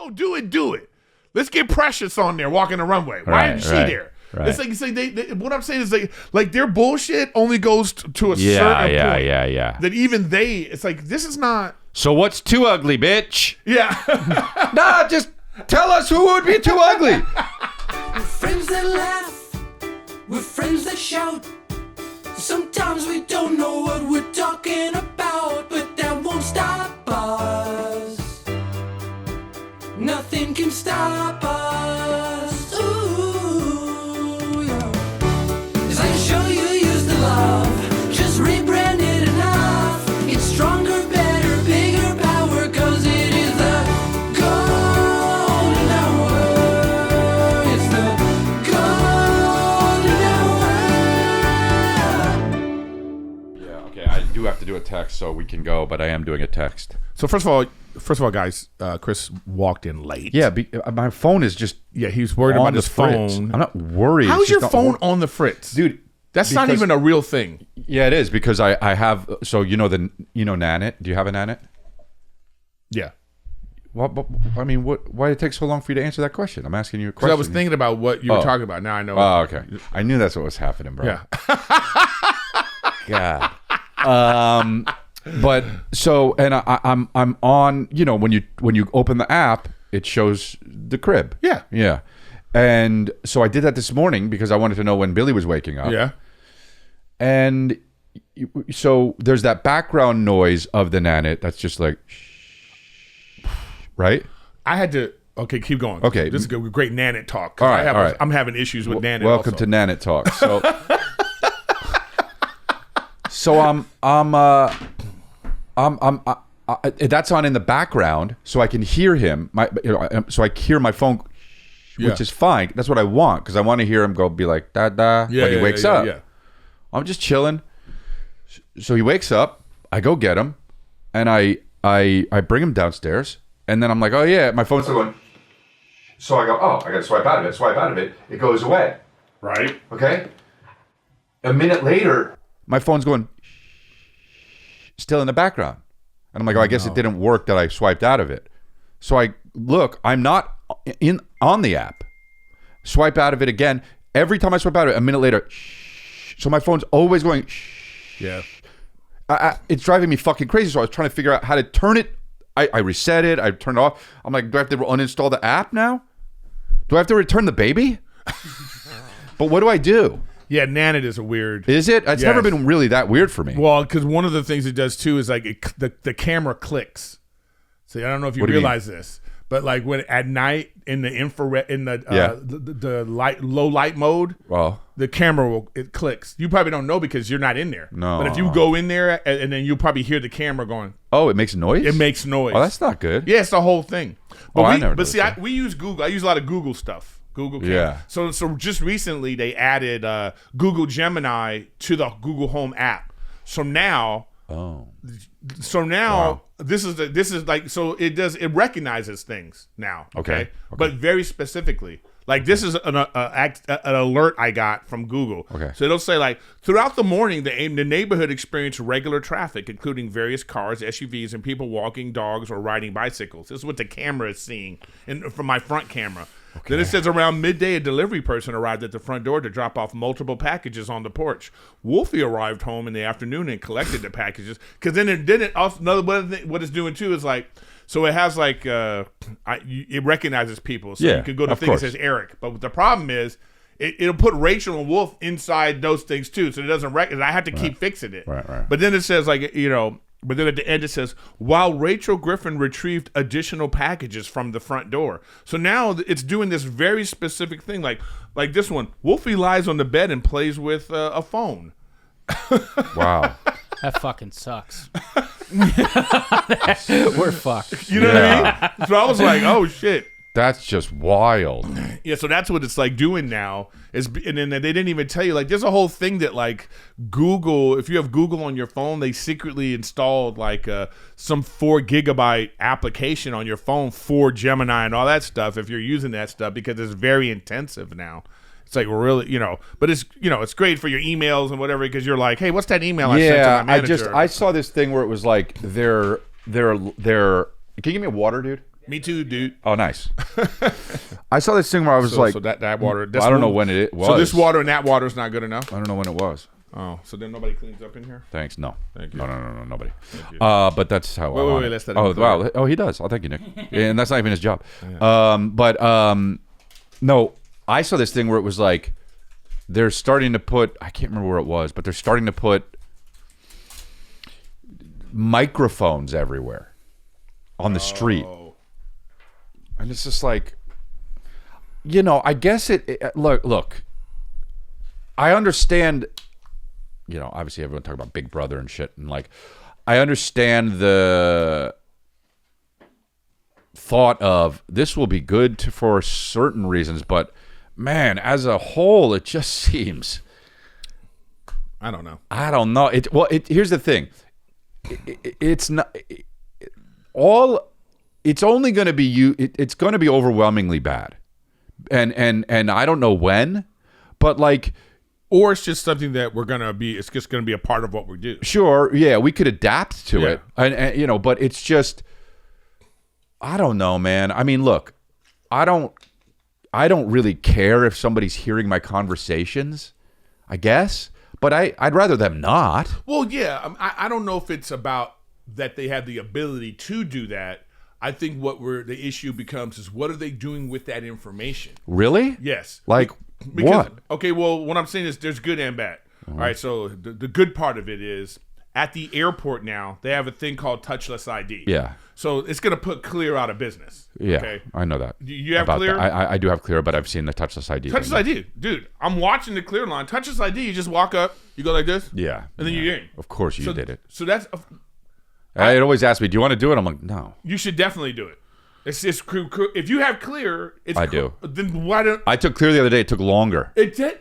gonna do it, do it. Let's get Precious on there walking the runway. Why isn't she there? Right. It's like they, what I'm saying is like their bullshit only goes to a certain point. Yeah. That even it's like, this is not. So what's too ugly, bitch? Yeah. Nah, just tell us who would be too ugly. We're friends that laugh. We're friends that shout. Sometimes we don't know what we're talking about, but that won't stop us. Nothing can stop us. Ooh, yeah. It's like a show you used to love, just rebranded enough. It's stronger, better, bigger power, cause it is the golden hour. It's the golden hour. Yeah, okay, I do have to do a text so we can go, but I am doing a text. So first of all, guys, Chris walked in late. Yeah, my phone is just he's worried about his phone. I'm not worried. How's your phone on the fritz, dude? That's not even a real thing. Yeah, it is, because I have. So you know Nanit. Do you have a Nanit? Yeah. Well, I mean, why did it take so long for you to answer that question? I'm asking you a question. Because I was thinking about what you were talking about. Now I know. Oh, okay. I knew that's what was happening, bro. Yeah. God. But so, and I'm on. You know, when you open the app, it shows the crib. Yeah. And so I did that this morning because I wanted to know when Billy was waking up. Yeah. And so there's that background noise of the Nanit that's just like, right? I had to. Okay, keep going. Okay, this is good. Great Nanit talk. All right, all right. I'm having issues with Nanit. Welcome to Nanit talk. So, so that's on in the background, so I can hear him. So I hear my phone, which is fine. That's what I want, because I want to hear him be like da da when he wakes up. Yeah. I'm just chilling. So he wakes up. I go get him, and I bring him downstairs, and then I'm like, oh yeah, my phone's still going. So I go, oh, I got to swipe out of it. Swipe out of it. It goes away. Right. Okay. A minute later, my phone's going still in the background. And I'm like, oh, I guess it didn't work that I swiped out of it. So I look, I'm not on the app. Swipe out of it again. Every time I swipe out of it, a minute later, so my phone's always going. Yeah. It's driving me fucking crazy. So I was trying to figure out how to turn it. I reset it. I turned it off. I'm like, do I have to uninstall the app now? Do I have to return the baby? But what do I do? Yeah, Nanit is a weird. Is it? It's never been really that weird for me. Well, because one of the things it does too is like the camera clicks. So I don't know if you realize this, but like when at night in the infrared in the light low light mode, the camera it clicks. You probably don't know because you're not in there. No. But if you go in there and then you'll probably hear the camera going. Oh, it makes noise? It makes noise. Oh, that's not good. Yeah, it's the whole thing. But I never. But see, we use Google. I use a lot of Google stuff. Google Camera. Yeah. So just recently they added Google Gemini to the Google Home app. So now. Oh. So now this is like, so it recognizes things now. Okay. But very specifically. Like this is an alert I got from Google. Okay. So it'll say like throughout the morning the neighborhood experienced regular traffic, including various cars, SUVs, and people walking dogs or riding bicycles. This is what the camera is seeing from my front camera. Okay. Then it says around midday, a delivery person arrived at the front door to drop off multiple packages on the porch. Wolfie arrived home in the afternoon and collected the packages. Because then it didn't. Also, what it's doing too is like, so it has like, it recognizes people. So you can go to thing that says Erik. But the problem is, it'll put Rachel and Wolf inside those things too. So it doesn't recognize. I have to keep fixing it. Right. But then it says like, but then at the end it says, while Rachel Griffin retrieved additional packages from the front door. So now it's doing this very specific thing. Like this one, Wolfie lies on the bed and plays with a phone. Wow. That fucking sucks. We're fucked. You know what I mean? So I was like, oh shit. That's just wild. Yeah, so that's what it's like doing now. And then they didn't even tell you, like, there's a whole thing that like Google, if you have Google on your phone, they secretly installed like some 4 gigabyte application on your phone for Gemini and all that stuff if you're using that stuff, because it's very intensive now. It's like really, but it's, it's great for your emails and whatever, because you're like, hey, what's that email I sent to my manager? I saw this thing where it was like they're. Can you give me a water, dude? Me too, dude. Oh, nice. I saw this thing where I was like, so that water. I don't know when it was. So this water and that water is not good enough. I don't know when it was. Oh, so then nobody cleans up in here? Thanks. No. Thank you. No, nobody. Thank you. But that's how I want wait, it. let's let Oh, him wow. Oh, he does. Oh, thank you, Nick. And that's not even his job. No, I saw this thing where it was like, they're starting to put, I can't remember where it was, but they're starting to put microphones everywhere on the street. And it's just like, I guess look, I understand, obviously everyone talking about Big Brother and shit, and like, I understand the thought of this will be good for certain reasons, but man, as a whole, it just seems, I don't know. Here's the thing. It's not all. It's only going to be it's going to be overwhelmingly bad, and I don't know when, but like, or it's just something that we're gonna be. It's just gonna be a part of what we do. Sure, yeah, we could adapt to it, and but it's just, I don't know, man. I mean, look, I don't really care if somebody's hearing my conversations, I guess, but I'd rather them not. Well, yeah, I don't know if it's about that they have the ability to do that. I think the issue becomes is what are they doing with that information? Really? Yes. Like what? Okay, well, what I'm saying is there's good and bad. All right, so the good part of it is at the airport now, they have a thing called touchless ID. Yeah. So it's going to put Clear out of business. Yeah, okay? I know that. You have Clear? I do have Clear, but I've seen the touchless ID. Touchless ID. Dude, I'm watching the Clear line. Touchless ID, you just walk up, you go like this. Yeah. And then you're in. Of course you did it. So that's... It always asks me, do you want to do it? I'm like, no. You should definitely do it. It's if you have Clear, I do. Then why don't... I took Clear the other day. It took longer. It did?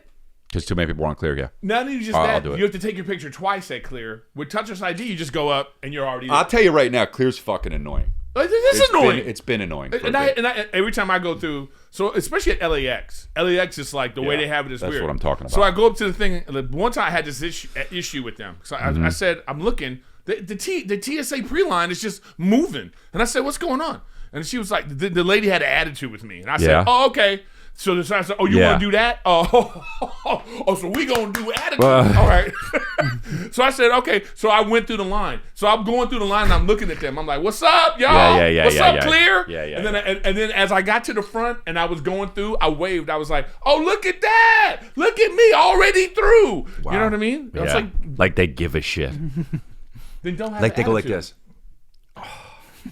Because too many people were on Clear, yeah. Not only just that, you have to take your picture twice at Clear. With touchless ID, you just go up and you're already there. I'll tell you right now, Clear's fucking annoying. It's annoying. It's been annoying. And I every time I go through, so especially at LAX is like the way they have it is that's weird. That's what I'm talking about. So I go up to the thing. One time I had this issue with them. So I said, I'm looking. The TSA pre-line is just moving. And I said, what's going on? And she was like, the lady had an attitude with me. And I said, oh, okay. So I said, oh, you want to do that? Oh, so we going to do attitude. All right. So I said, okay. So I went through the line. So I'm going through the line and I'm looking at them. I'm like, what's up, y'all? What's up, Clear? Yeah. And then as I got to the front and I was going through, I waved. I was like, oh, look at that. Look at me already through. Wow. You know what I mean? Yeah. It's like they give a shit. Then don't have like they go like this.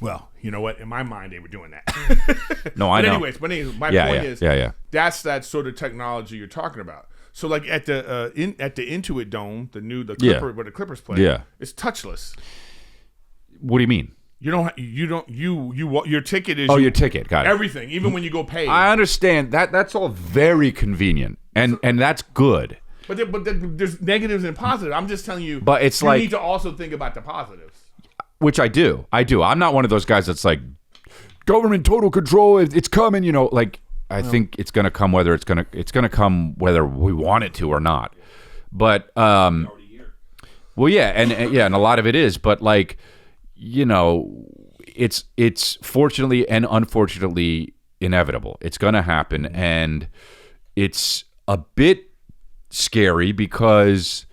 Well, you know what? In my mind, they were doing that. No, I know. Anyways, my point is, yeah, that's that sort of technology you're talking about. So, like at the Intuit Dome, the Clipper where the Clippers play, it's touchless. What do you mean? Your ticket is your ticket. Got it. Everything, even when you go pay. I understand that. That's all very convenient, and that's good. But there's negatives and positives. I'm just telling you. But it's you like need to also think about the positives. Which I do. I'm not one of those guys that's like, government total control. It's coming. Like I think it's gonna come whether it's gonna come whether we want it to or not. But well, yeah, and a lot of it is. But like, it's fortunately and unfortunately inevitable. It's gonna happen, and it's a bit scary because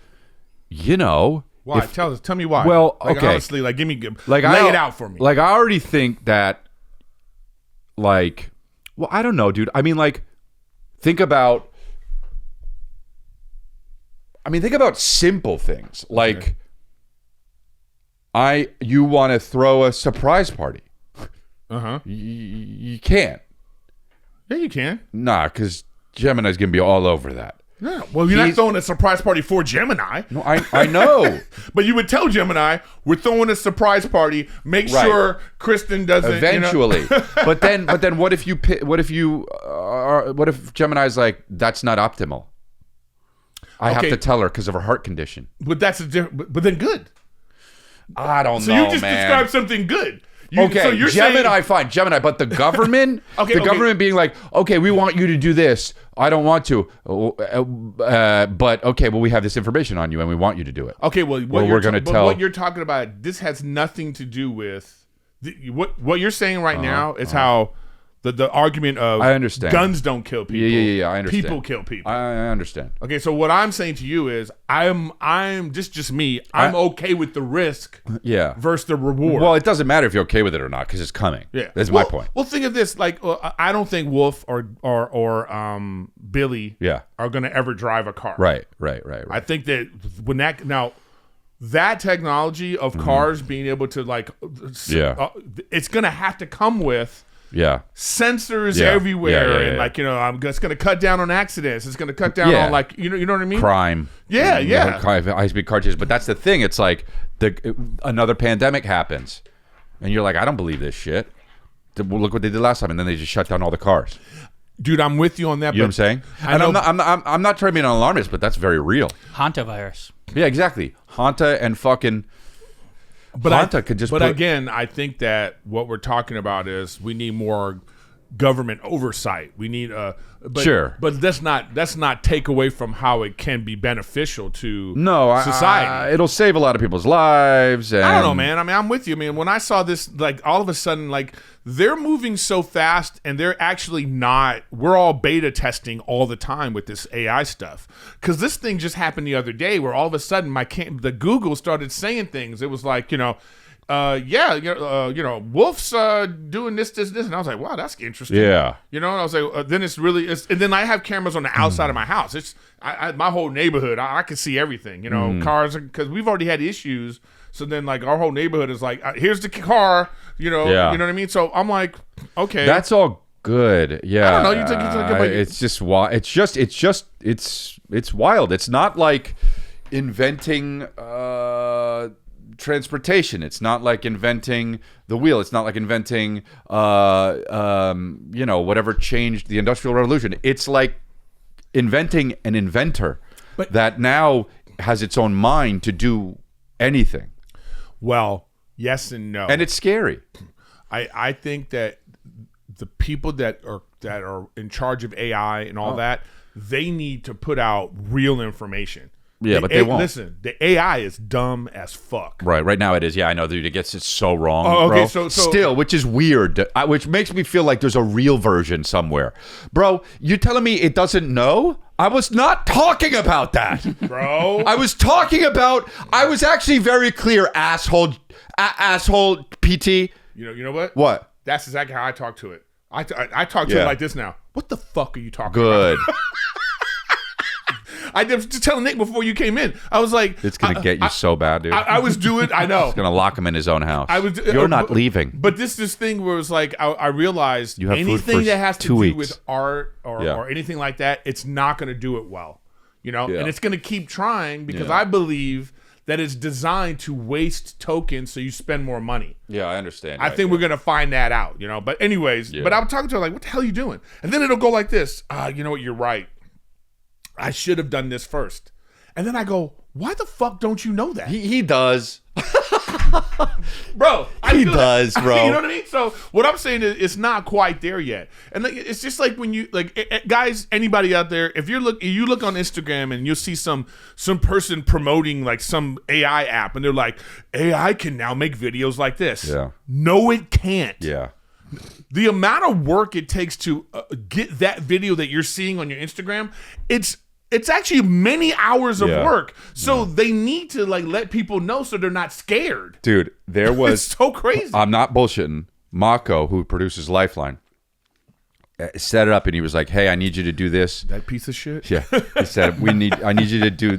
Why? Tell me why. Well, okay. Honestly, lay it out for me. Like I already think that, like, well, I don't know, dude. I mean, like, think about simple things. Like, you want to throw a surprise party. You can't. Yeah, you can. Nah, because Gemini's gonna be all over that. Yeah. Well, you're not throwing a surprise party for Gemini. No, I know. But you would tell Gemini, we're throwing a surprise party. Make sure Kristen doesn't. Eventually. But then what if Gemini's like, that's not optimal? I have to tell her because of her heart condition. But but then good. I don't know, So you just described something good. So you're Gemini, fine, Gemini, but the government, government being like, okay, we want you to do this. I don't want to, but okay, well, we have this information on you, and we want you to do it. Okay, well, what you're talking about, this has nothing to do with. what you're saying right now is how the argument of I understand. Guns don't kill people. Yeah, I understand. People kill people. I understand. Okay, so what I'm saying to you is I'm just me. I'm okay with the risk versus the reward. Well, it doesn't matter if you're okay with it or not because it's coming. Yeah. That's my point. Well, think of this. Like, I don't think Wolf or Billy are going to ever drive a car. Right. I think that when that technology of cars being able to it's going to have to come with sensors everywhere, and it's going to cut down on accidents. It's going to cut down on you know what I mean? Crime. High-speed car chases. But that's the thing. It's like another pandemic happens, and you're like, I don't believe this shit. Look what they did last time, and then they just shut down all the cars. Dude, I'm with you on that. You know what I'm saying? And I'm not trying to be an alarmist, but that's very real. Hantavirus. Yeah, exactly. Hanta and fucking. Again, I think that what we're talking about is we need more government oversight. We need but let's not take away from how it can be beneficial to society. It'll save a lot of people's lives. And I don't know, man. I mean, I'm with you, man. When I saw this, like all of a sudden, like they're moving so fast, and they're actually not. We're all beta testing all the time with this AI stuff because this thing just happened the other day, where all of a sudden the Google started saying things. It was like, Wolf's doing this, and I was like, wow, that's interesting. Yeah, and I was like, then and then I have cameras on the outside of my house. It's my whole neighborhood. I can see everything. Cars, because we've already had issues. So then, like, our whole neyborhood is like, here's the car. You know what I mean. So I'm like, okay, that's all good. Yeah, I don't know. It's just wild. It's wild. It's not like inventing transportation. It's not like inventing the wheel. It's not like inventing whatever changed the Industrial Revolution. It's like inventing an inventor that now has its own mind to do anything. Well, yes and no. And it's scary. I think that the people that are in charge of AI and all that, they need to put out real information. Yeah, but they won't. Listen, the AI is dumb as fuck. Right now it is. Yeah, I know, dude. It gets it so wrong. Oh, okay, bro. so Still, which is weird, which makes me feel like there's a real version somewhere. Bro, you telling me it doesn't know? I was not talking about that. Bro. I was actually very clear, asshole PT. You know what? What? That's exactly how I talk to it. I talk to it like this now. What the fuck are you talking Good. about? I was just telling Nick before you came in. I was like, it's gonna get you so bad, dude. I was doing. I know. It's gonna lock him in his own house. You're not leaving. But this thing where it's like I realized you have anything that has to do weeks. with art or anything like that, it's not going to do it well. And it's going to keep trying because I believe that it's designed to waste tokens so you spend more money. Yeah, I understand. I think we're going to find that out. But anyways, but I'm talking to her like, what the hell are you doing? And then it'll go like this. You know what? You're right. I should have done this first. And then I go, why the fuck don't you know that? He does. Bro, he does, bro. You know what I mean? So what I'm saying is it's not quite there yet. And it's just like when you guys, anybody out there, if you look on Instagram and you'll see some person promoting like some AI app and they're like, AI can now make videos like this. Yeah. No, it can't. Yeah. The amount of work it takes to get that video that you're seeing on your Instagram, it's actually many hours of work. So they need to like let people know so they're not scared. Dude, there was it's so crazy. I'm not bullshitting. Mako, who produces Lifeline, set it up and he was like, "Hey, I need you to do this." That piece of shit. Yeah. He said, I need you to do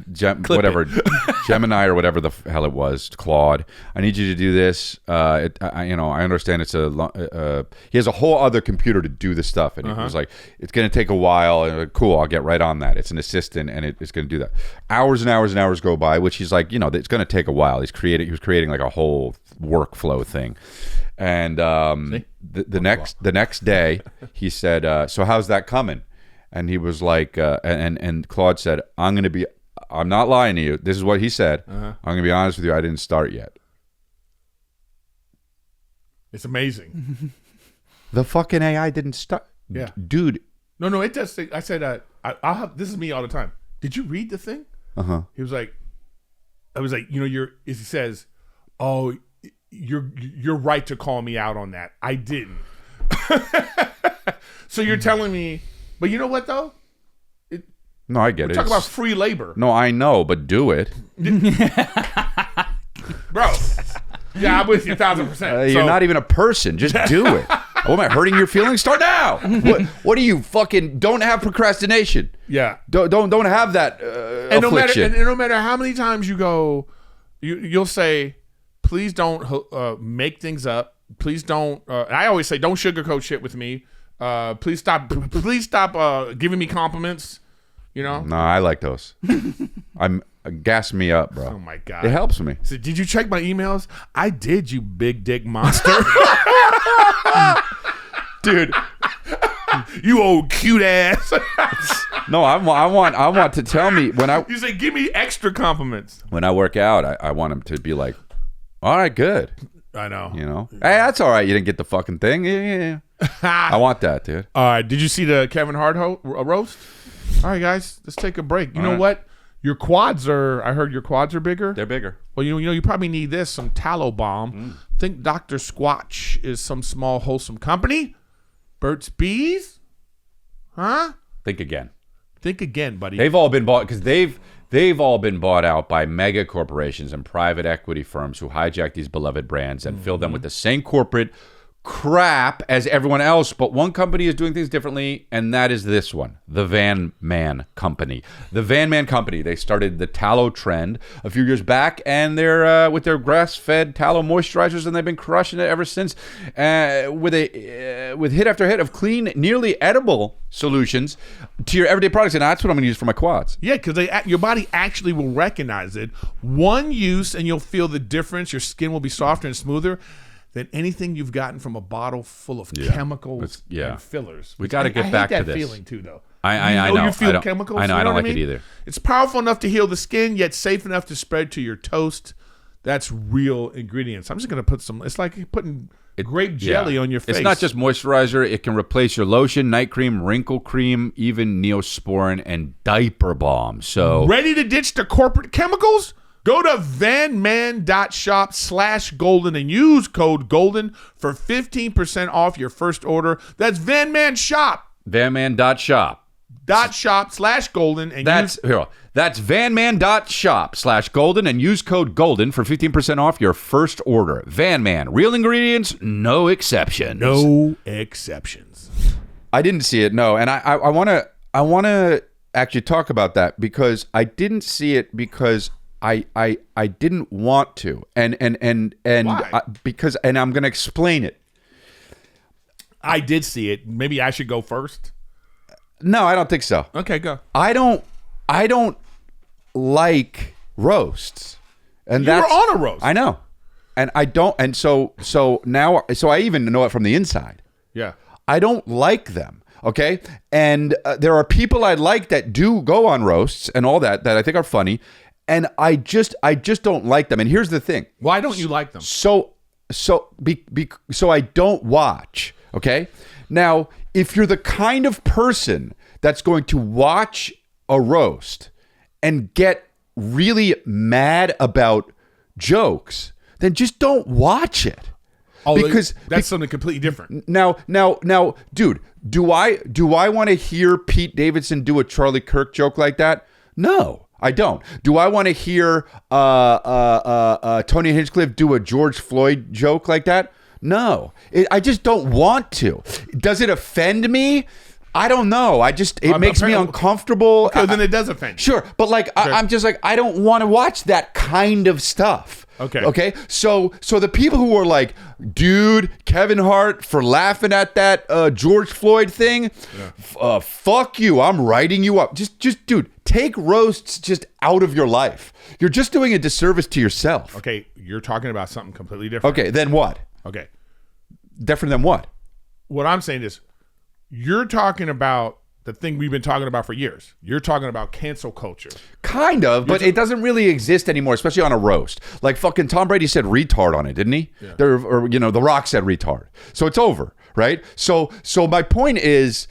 Gemini or whatever the hell it was, Claude. I need you to do this. I understand it's he has a whole other computer to do the stuff. And he was like, it's going to take a while. And cool, I'll get right on that. It's an assistant and it's going to do that. Hours and hours and hours go by, which he's like, it's going to take a while. He was creating like a whole workflow thing. And the next day, he said, "So how's that coming?" And he was like, and Claude said, "I'm not lying to you. This is what he said. I'm gonna be honest with you. I didn't start yet." It's amazing. The fucking AI didn't start. Yeah, dude. No, it does. I said, I'll have. This is me all the time. Did you read the thing? He was like, I was like, he says, "Oh, you're right to call me out on that. I didn't. So you're telling me, but you know what though? No, I get it. Talk about free labor. No, I know, but do it. Bro. Yeah, I'm with you 1,000%. You're not even a person. Just do it. Oh, am I hurting your feelings? Start now. What do you fucking don't have procrastination? Yeah. Don't have that and affliction. No matter how many times you go, you'll say, please don't make things up. Please don't. I always say, don't sugarcoat shit with me. Please stop giving me compliments. You know? No, I like those. Gas me up, bro. Oh my God. It helps me. So, did you check my emails? I did, you big dick monster. Dude. You old cute ass. No, I want to tell me when I You say give me extra compliments. when I work out, I want him to be like, all right, good. I know. You know? Hey, that's all right. You didn't get the fucking thing. Yeah. I want that, dude. All right. Did you see the Kevin Hart roast? All right, guys, let's take a break. You know what? Your quads are. I heard your quads are bigger. They're bigger. Well, you probably need this, some tallow balm. Think Dr. Squatch is some small wholesome company. Burt's Bees, huh? Think again. Think again, buddy. They've all been bought because they've all been bought out by mega corporations and private equity firms who hijack these beloved brands and fill them with the same corporate crap as everyone else, but one company is doing things differently, and that is this one, the Van Man Company. The Van Man Company, they started the tallow trend a few years back, and they're with their grass-fed tallow moisturizers, and they've been crushing it ever since with hit after hit of clean, nearly edible solutions to your everyday products, and that's what I'm going to use for my quads. Yeah, because your body actually will recognize it. One use, and you'll feel the difference. Your skin will be softer and smoother than anything you've gotten from a bottle full of chemicals and fillers. We got to get back to this. I hate that feeling too, though. I know. You feel chemicals. I know. You I don't what like it either. It's powerful enough to heal the skin, yet safe enough to spread to your toast. That's real ingredients. I'm just going to put some. It's like putting grape jelly on your face. It's not just moisturizer. It can replace your lotion, night cream, wrinkle cream, even Neosporin and diaper balm. So ready to ditch the corporate chemicals? Go to vanman.shop/golden and use code GOLDEN for 15% off your first order. That's vanman.shop. Vanman.shop. .shop/golden and that's vanman.shop/golden and use code GOLDEN for 15% off your first order. Van Man, real ingredients, no exceptions. No exceptions. I didn't see it, no, and I want to actually talk about that because I didn't see it because I didn't want to, and Why? Because I'm going to explain it. I did see it. Maybe I should go first. No, I don't think so. Okay, go. I don't like roasts, and You were that's on a roast. I know, and I don't, and so now, so I even know it from the inside. Yeah. I don't like them. Okay, and there are people I like that do go on roasts and all that I think are funny. And I just don't like them. And here's the thing. Why don't you like them? So I don't watch. Okay. Now, if you're the kind of person that's going to watch a roast and get really mad about jokes, then just don't watch it. Oh, because that's something completely different. Now, dude, do I want to hear Pete Davidson do a Charlie Kirk joke like that? No. I don't. Do I want to hear Tony Hinchcliffe do a George Floyd joke like that? No. I just don't want to. Does it offend me? I don't know. It makes me uncomfortable. Okay, then it does offend you. Sure, but like I'm just like I don't want to watch that kind of stuff. Okay. So the people who are like, dude, Kevin Hart for laughing at that George Floyd thing, fuck you. I'm writing you up. Just dude, take roasts just out of your life. You're just doing a disservice to yourself. Okay, you're talking about something completely different. Okay, then what? Okay. Different than what? What I'm saying is, you're talking about the thing we've been talking about for years. You're talking about cancel culture. Kind of, but it doesn't really exist anymore, especially on a roast. Like fucking Tom Brady said retard on it, didn't he? Yeah. The Rock said retard. So it's over, right? So my point is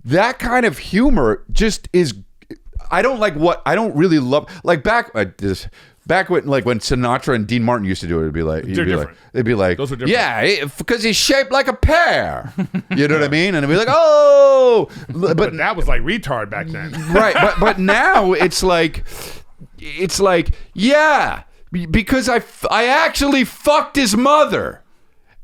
that kind of humor just is. I don't really love like back Back when Sinatra and Dean Martin used to do it, they'd be like, Those are different. yeah, because he's shaped like a pear. You know what I mean? And it'd be like, oh, but that was like retard back then. right. But now it's like, yeah, because I actually fucked his mother.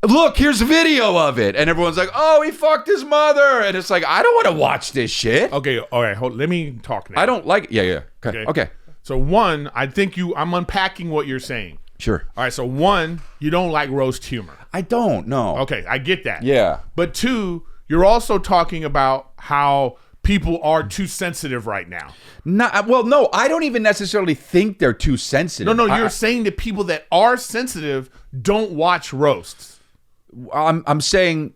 Look, here's video of it. And everyone's like, oh, he fucked his mother. And it's like, I don't want to watch this shit. Okay, all right, let me talk now. I don't like it. Yeah. Okay. So one, I think I'm unpacking what you're saying. Sure. All right, so one, you don't like roast humor. I don't, no. Okay, I get that. Yeah. But two, you're also talking about how people are too sensitive right now. No, I don't even necessarily think they're too sensitive. No, you're saying that people that are sensitive don't watch roasts. I'm saying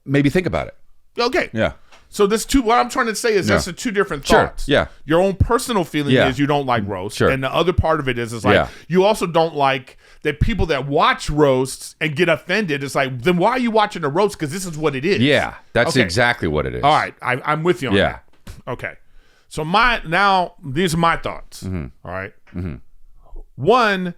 maybe think about it. Okay. Yeah. So what I'm trying to say is that's the two different thoughts. Yeah. Your own personal feeling is you don't like roasts. Sure. And the other part of it is like you also don't like that people that watch roasts and get offended. It's like, then why are you watching a roast? Because this is what it is. Yeah. That's exactly what it is. All right. I'm with you on that. Okay. So these are my thoughts. Mm-hmm. All right. Mm-hmm. One,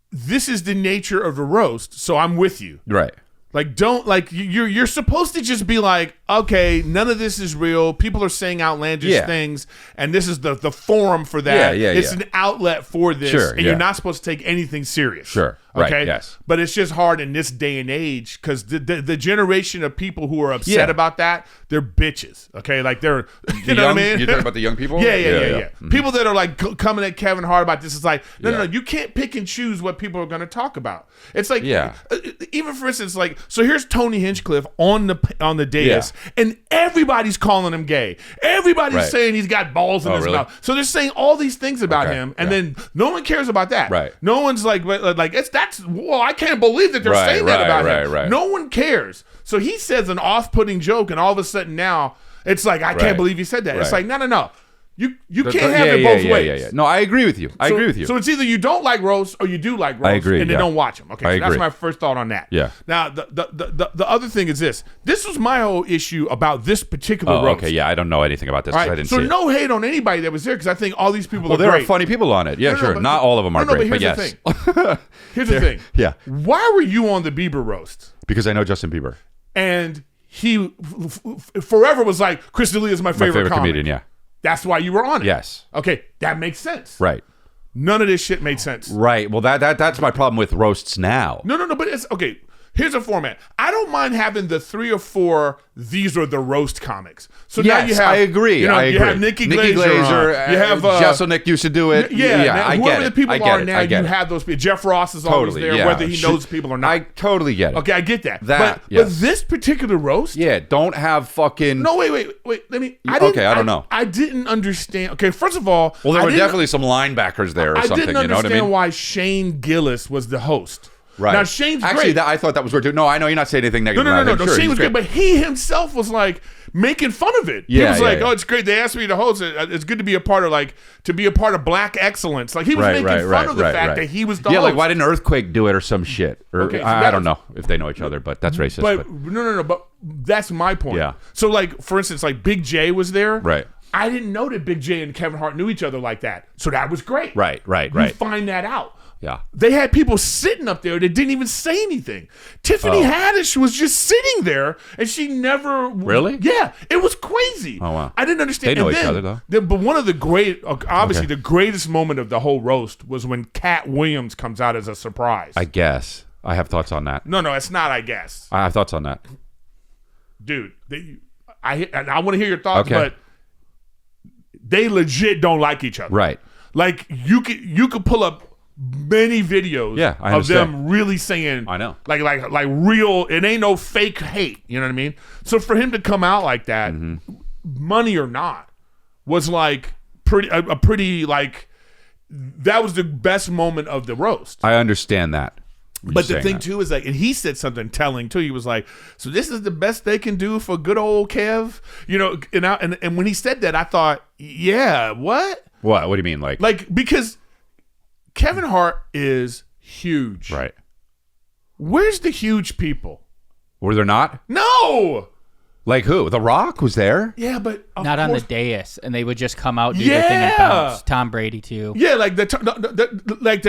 this is the nature of the roast, so I'm with you. Right. Like, don't, like, you're supposed to just be like, okay, none of this is real. People are saying outlandish things, and this is the forum for that. It's an outlet for this, and you're not supposed to take anything serious. Sure. Okay? Right, yes. But it's just hard in this day and age because the generation of people who are upset about that, they're bitches. Okay? Like, they're, you know what I mean? You're talking about the young people? Yeah. Mm-hmm. People that are like coming at Kevin Hart about this is like, no, you can't pick and choose what people are going to talk about. It's like, even for instance, like, so here's Tony Hinchcliffe on the dais, and everybody's calling him gay. Everybody's saying he's got balls in his mouth. So they're saying all these things about him, and then no one cares about that. Right. No one's like I can't believe that they're saying that about him. Right. No one cares. So he says an off-putting joke, and all of a sudden now it's like, I can't believe he said that. It's like, no. You can't have it both ways. Yeah. No, I agree with you. I agree with you. So it's either you don't like roasts or you do like roasts. I agree, and then don't watch them. Okay, I so agree. that's my first thought on that. Yeah. Now the other thing is this. This was my whole issue about this particular roast. Okay, yeah, I don't know anything about this. All right? I didn't so see no hate on anybody that was there because I think all these people are there great. are funny people on it. Yeah, sure. But, not all of them are great, but here's yes. the thing. Here's the thing. Yeah. Why were you on the Bieber roast? Because I know Justin Bieber. And he forever was like, Chris D'Elia is my favorite comic. comedian, yeah. That's why you were on it. Yes. Okay, that makes sense. Right. None of this shit made sense. Right. Well, that's my problem with roasts now. No, but it's okay. Here's a format. I don't mind having the 3 or 4. These are the roast comics. So now you have. I agree. You have Nikki Glaser. You have Jeselnik used to do it. I get whoever it. the people I get are it. now, I get you it. have those people. Jeff Ross is always there, whether he knows people or not. I totally get it. Okay, I get that. That, but this particular roast. Yeah, don't have fucking. No, wait. Let me. I don't know. I didn't understand. Okay, first of all, well, there were definitely some linebackers there or something. I didn't You know what I understand mean? why Shane Gillis was the host. Right. Now Shane's actually, great. I thought that was weird too. No, I know you're not saying anything negative. No. Sure, Shane was great, but he himself was like making fun of it. He was like, "Oh, it's great. They asked me to host it. It's good to be a part of Black excellence." Like he was making fun of the fact that he was the host. Yeah, like why didn't Earthquake do it or some shit? Or Okay, so I don't know if they know each other, but that's racist. But no. But that's my point. Yeah. So like for instance, like Big J was there. Right. I didn't know that Big J and Kevin Hart knew each other like that. So that was great. Right. You find that out. Yeah. They had people sitting up there that didn't even say anything. Tiffany Haddish was just sitting there, and she never... Really? Yeah. It was crazy. Oh, wow. I didn't understand. They know each other, though. But one of the the greatest moment of the whole roast was when Cat Williams comes out as a surprise. I guess. I have thoughts on that. No, it's not, I guess. I have thoughts on that. Dude, I want to hear your thoughts, but they legit don't like each other. Right. Like, you could pull up many videos of them really saying, I know, like real, it ain't no fake hate, you know what I mean? So for him to come out like that, money or not, was like pretty like, that was the best moment of the roast. I understand that. But the thing too is like, and he said something telling too. He was like, "So this is the best they can do for good old Kev," you know. And when he said that, I thought, "Yeah, what? What? What do you mean, like because Kevin Hart is huge, right? Where's the huge people? Were there not? No, Like who? The Rock was there? Yeah, but of Not on the course- dais, and they would just come out, do their thing, and bounce. Tom Brady too. Yeah, like the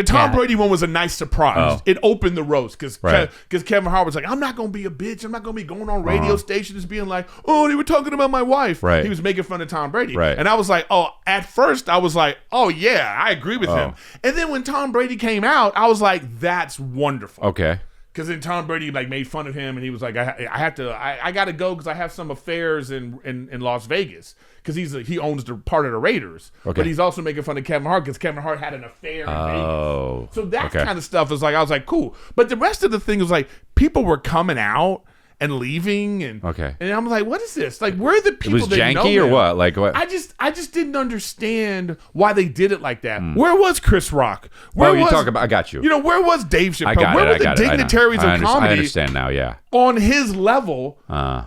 Tom Brady one was a nice surprise. Oh. It opened the roast because Right. Kevin Hart was like, I'm not gonna be a bitch. I'm not gonna be going on radio stations being like, oh, they were talking about my wife. Right. He was making fun of Tom Brady. Right. And I was like, oh, at first I was like, oh yeah, I agree with Oh. him. And then when Tom Brady came out, I was like, that's wonderful. Okay. Because then Tom Brady like made fun of him, and he was like, I got to go because I have some affairs in Las Vegas because he owns the part of the Raiders. Okay. But he's also making fun of Kevin Hart because Kevin Hart had an affair in Oh. Vegas. So that okay. kind of stuff is like, I was like, cool. But the rest of the thing was like, people were coming out and leaving, and Okay. and I'm like, what is this? Like, where are the It people was that know janky or him? what? Like what? I just didn't understand why they did it like that. Where was Chris Rock? Where What were you was talking about? I got you. You know, where was Dave Chappelle? I got Where it. were I the got it. I know. dignitaries of comedy I understand now. Yeah. on his level?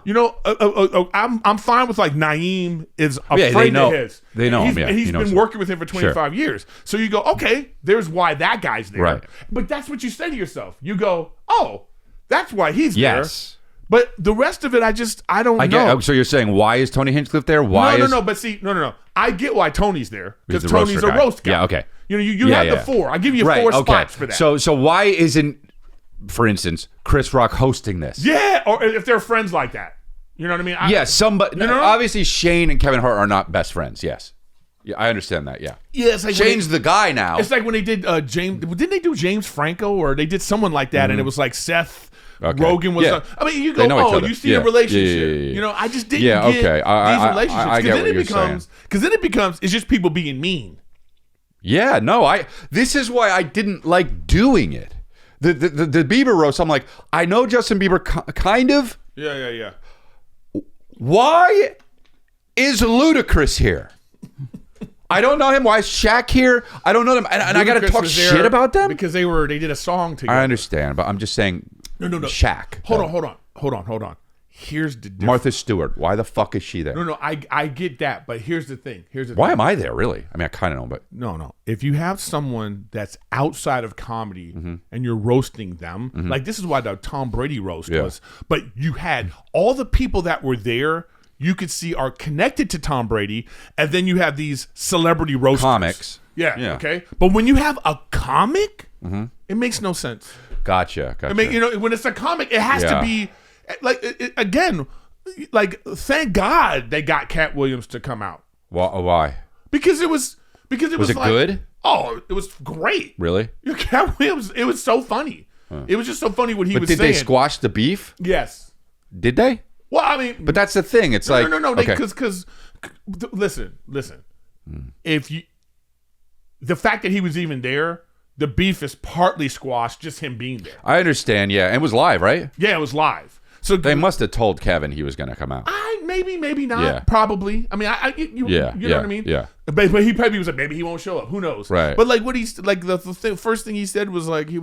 You know, I'm fine with like Naeem is afraid they know- of his. they know him, yeah. And he's He knows been him. working with him for 25 years. So you go, okay, there's why that guy's there. Right. But that's what you say to yourself. You go, oh, that's why he's Yes. there. But the rest of it, I don't I know. get. So you're saying why is Tony Hinchcliffe there? Why? No. But see, no. I get why Tony's there because He's the Tony's roaster a guy. roast guy. Yeah, okay. You know, you Yeah, have the yeah. 4. I give you Right. 4 Okay. spots for that. So why isn't, for instance, Chris Rock hosting this? yeah, or if they're friends like that, you know what I mean? Yes. Somebody. You know? Obviously, Shane and Kevin Hart are not best friends. Yes. Yeah, I understand that. Yeah. Yeah, it's like when Shane's the guy now. It's like when they did James. Didn't they do James Franco or they did someone like that? And it was like Seth Okay. Rogen was. Yeah. I mean, you They go, know each oh, other. you see Yeah. a relationship. Yeah. You know, I just didn't Yeah, get okay. these relationships I get then what it you're becomes because then it becomes it's just people being mean. Yeah, no, this is why I didn't like doing it. The Bieber roast, I'm like, I know Justin Bieber kind of. Yeah. Why is Ludacris here? I don't know him. Why is Shaq here? I don't know them. And I got to Ludacris talk was there shit about them? because they did a song together. I understand, but I'm just saying No. Shaq. Hold on. Here's the difference. Martha Stewart. Why the fuck is she there? No, I get that, but here's the thing. Why am I there, really? I mean, I kind of know, but... No. If you have someone that's outside of comedy and you're roasting them, like this is why the Tom Brady roast was. But you had all the people that were there, you could see are connected to Tom Brady, and then you have these celebrity roasters. Comics. Yeah. Okay. But when you have a comic, it makes no sense. Gotcha. I mean, you know, when it's a comic, it has to be like again, like thank God they got Cat Williams to come out Why? because it was Was it like, good? Oh, it was great. Really? Cat Williams, it was so funny. It was just so funny what he But was did saying. they squash the beef? Yes. Did they? Well, I mean, But that's the thing. It's like... no. okay. Because listen. If you, the fact that he was even there, the beef is partly squashed just him being there. I understand, yeah. And it was live, right? Yeah, it was live. So They must have told Kevin he was going to come out. maybe not. Yeah. Probably. I mean, you know what I mean. Yeah. But he probably was like, maybe he won't show up. Who knows? Right. But like what he's like the first thing he said was like you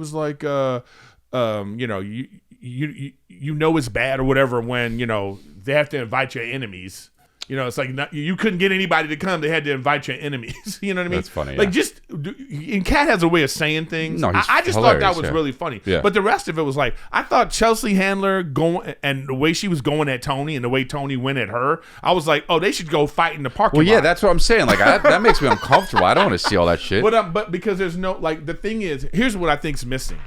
know you know it's bad or whatever when you know they have to invite your enemies. You know, it's like you couldn't get anybody to come. They had to invite your enemies. You know what I mean? That's funny, Like yeah. and Kat has a way of saying things. No, he's I just thought that hilarious, was yeah. really funny. Yeah. But the rest of it was like I thought Chelsea Handler going and the way she was going at Tony and the way Tony went at her. I was like, oh, they should go fight in the parking Well, lot. yeah, that's what I'm saying. Like, that makes me uncomfortable. I don't want to see all that shit. But because there's no like the thing is here's what I think's missing.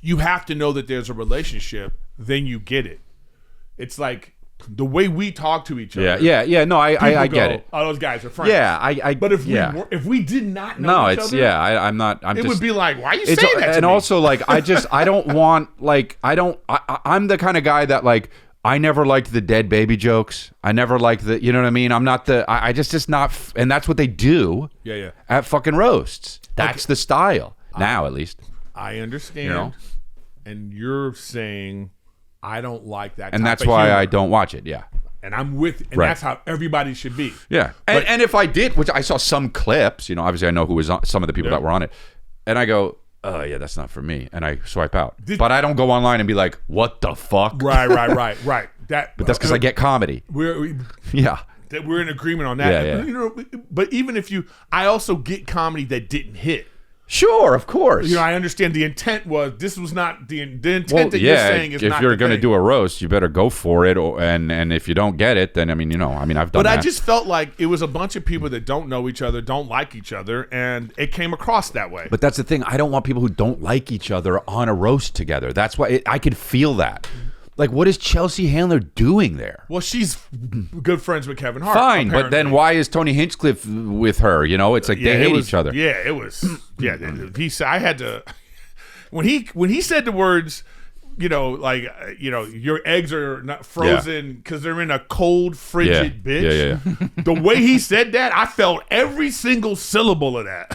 You have to know that there's a relationship, then you get it. It's like the way we talk to each other. Yeah. No, I People get go, it. Oh, those guys are friends. Yeah, I. But if yeah. if we did not know No, each it's other, yeah. I'm not. I'm it just. would be like, why are you it's, saying that to and me? also like I don't want like I'm the kind of guy that like I never liked the dead baby jokes. I never liked the, you know what I mean? I'm not the I just not and that's what they do. Yeah. At fucking roasts. That's the style now, at least. I understand. You know? And you're saying I don't like that. And type that's of why humor. I don't watch it. Yeah. And I'm with, and Right. that's how everybody should be. Yeah. And if I did, which I saw some clips, you know, obviously I know who was on, some of the people that were on it, and I go, oh yeah, that's not for me, and I swipe out. But I don't go online and be like, what the fuck? Right. That, But that's because I get comedy. we're Yeah. in agreement on that. Yeah. You know, but even if I also get comedy that didn't hit. Sure, of course. You know, I understand the intent was this was not the intent that you're saying is if not you're the going to thing. do a roast, you better go for it. And if you don't get it, then I've done that. But I just felt like it was a bunch of people that don't know each other, don't like each other, and it came across that way. But that's the thing. I don't want people who don't like each other on a roast together. That's why I could feel that. Like, what is Chelsea Handler doing there? Well, she's good friends with Kevin Hart. Fine, apparently. but then why is Tony Hinchcliffe with her? You know, it's like they hate each other. Yeah, it was. Yeah, he said I had to. When he said the words, your eggs are not frozen because they're in a cold, frigid bitch. Yeah. The way he said that, I felt every single syllable of that.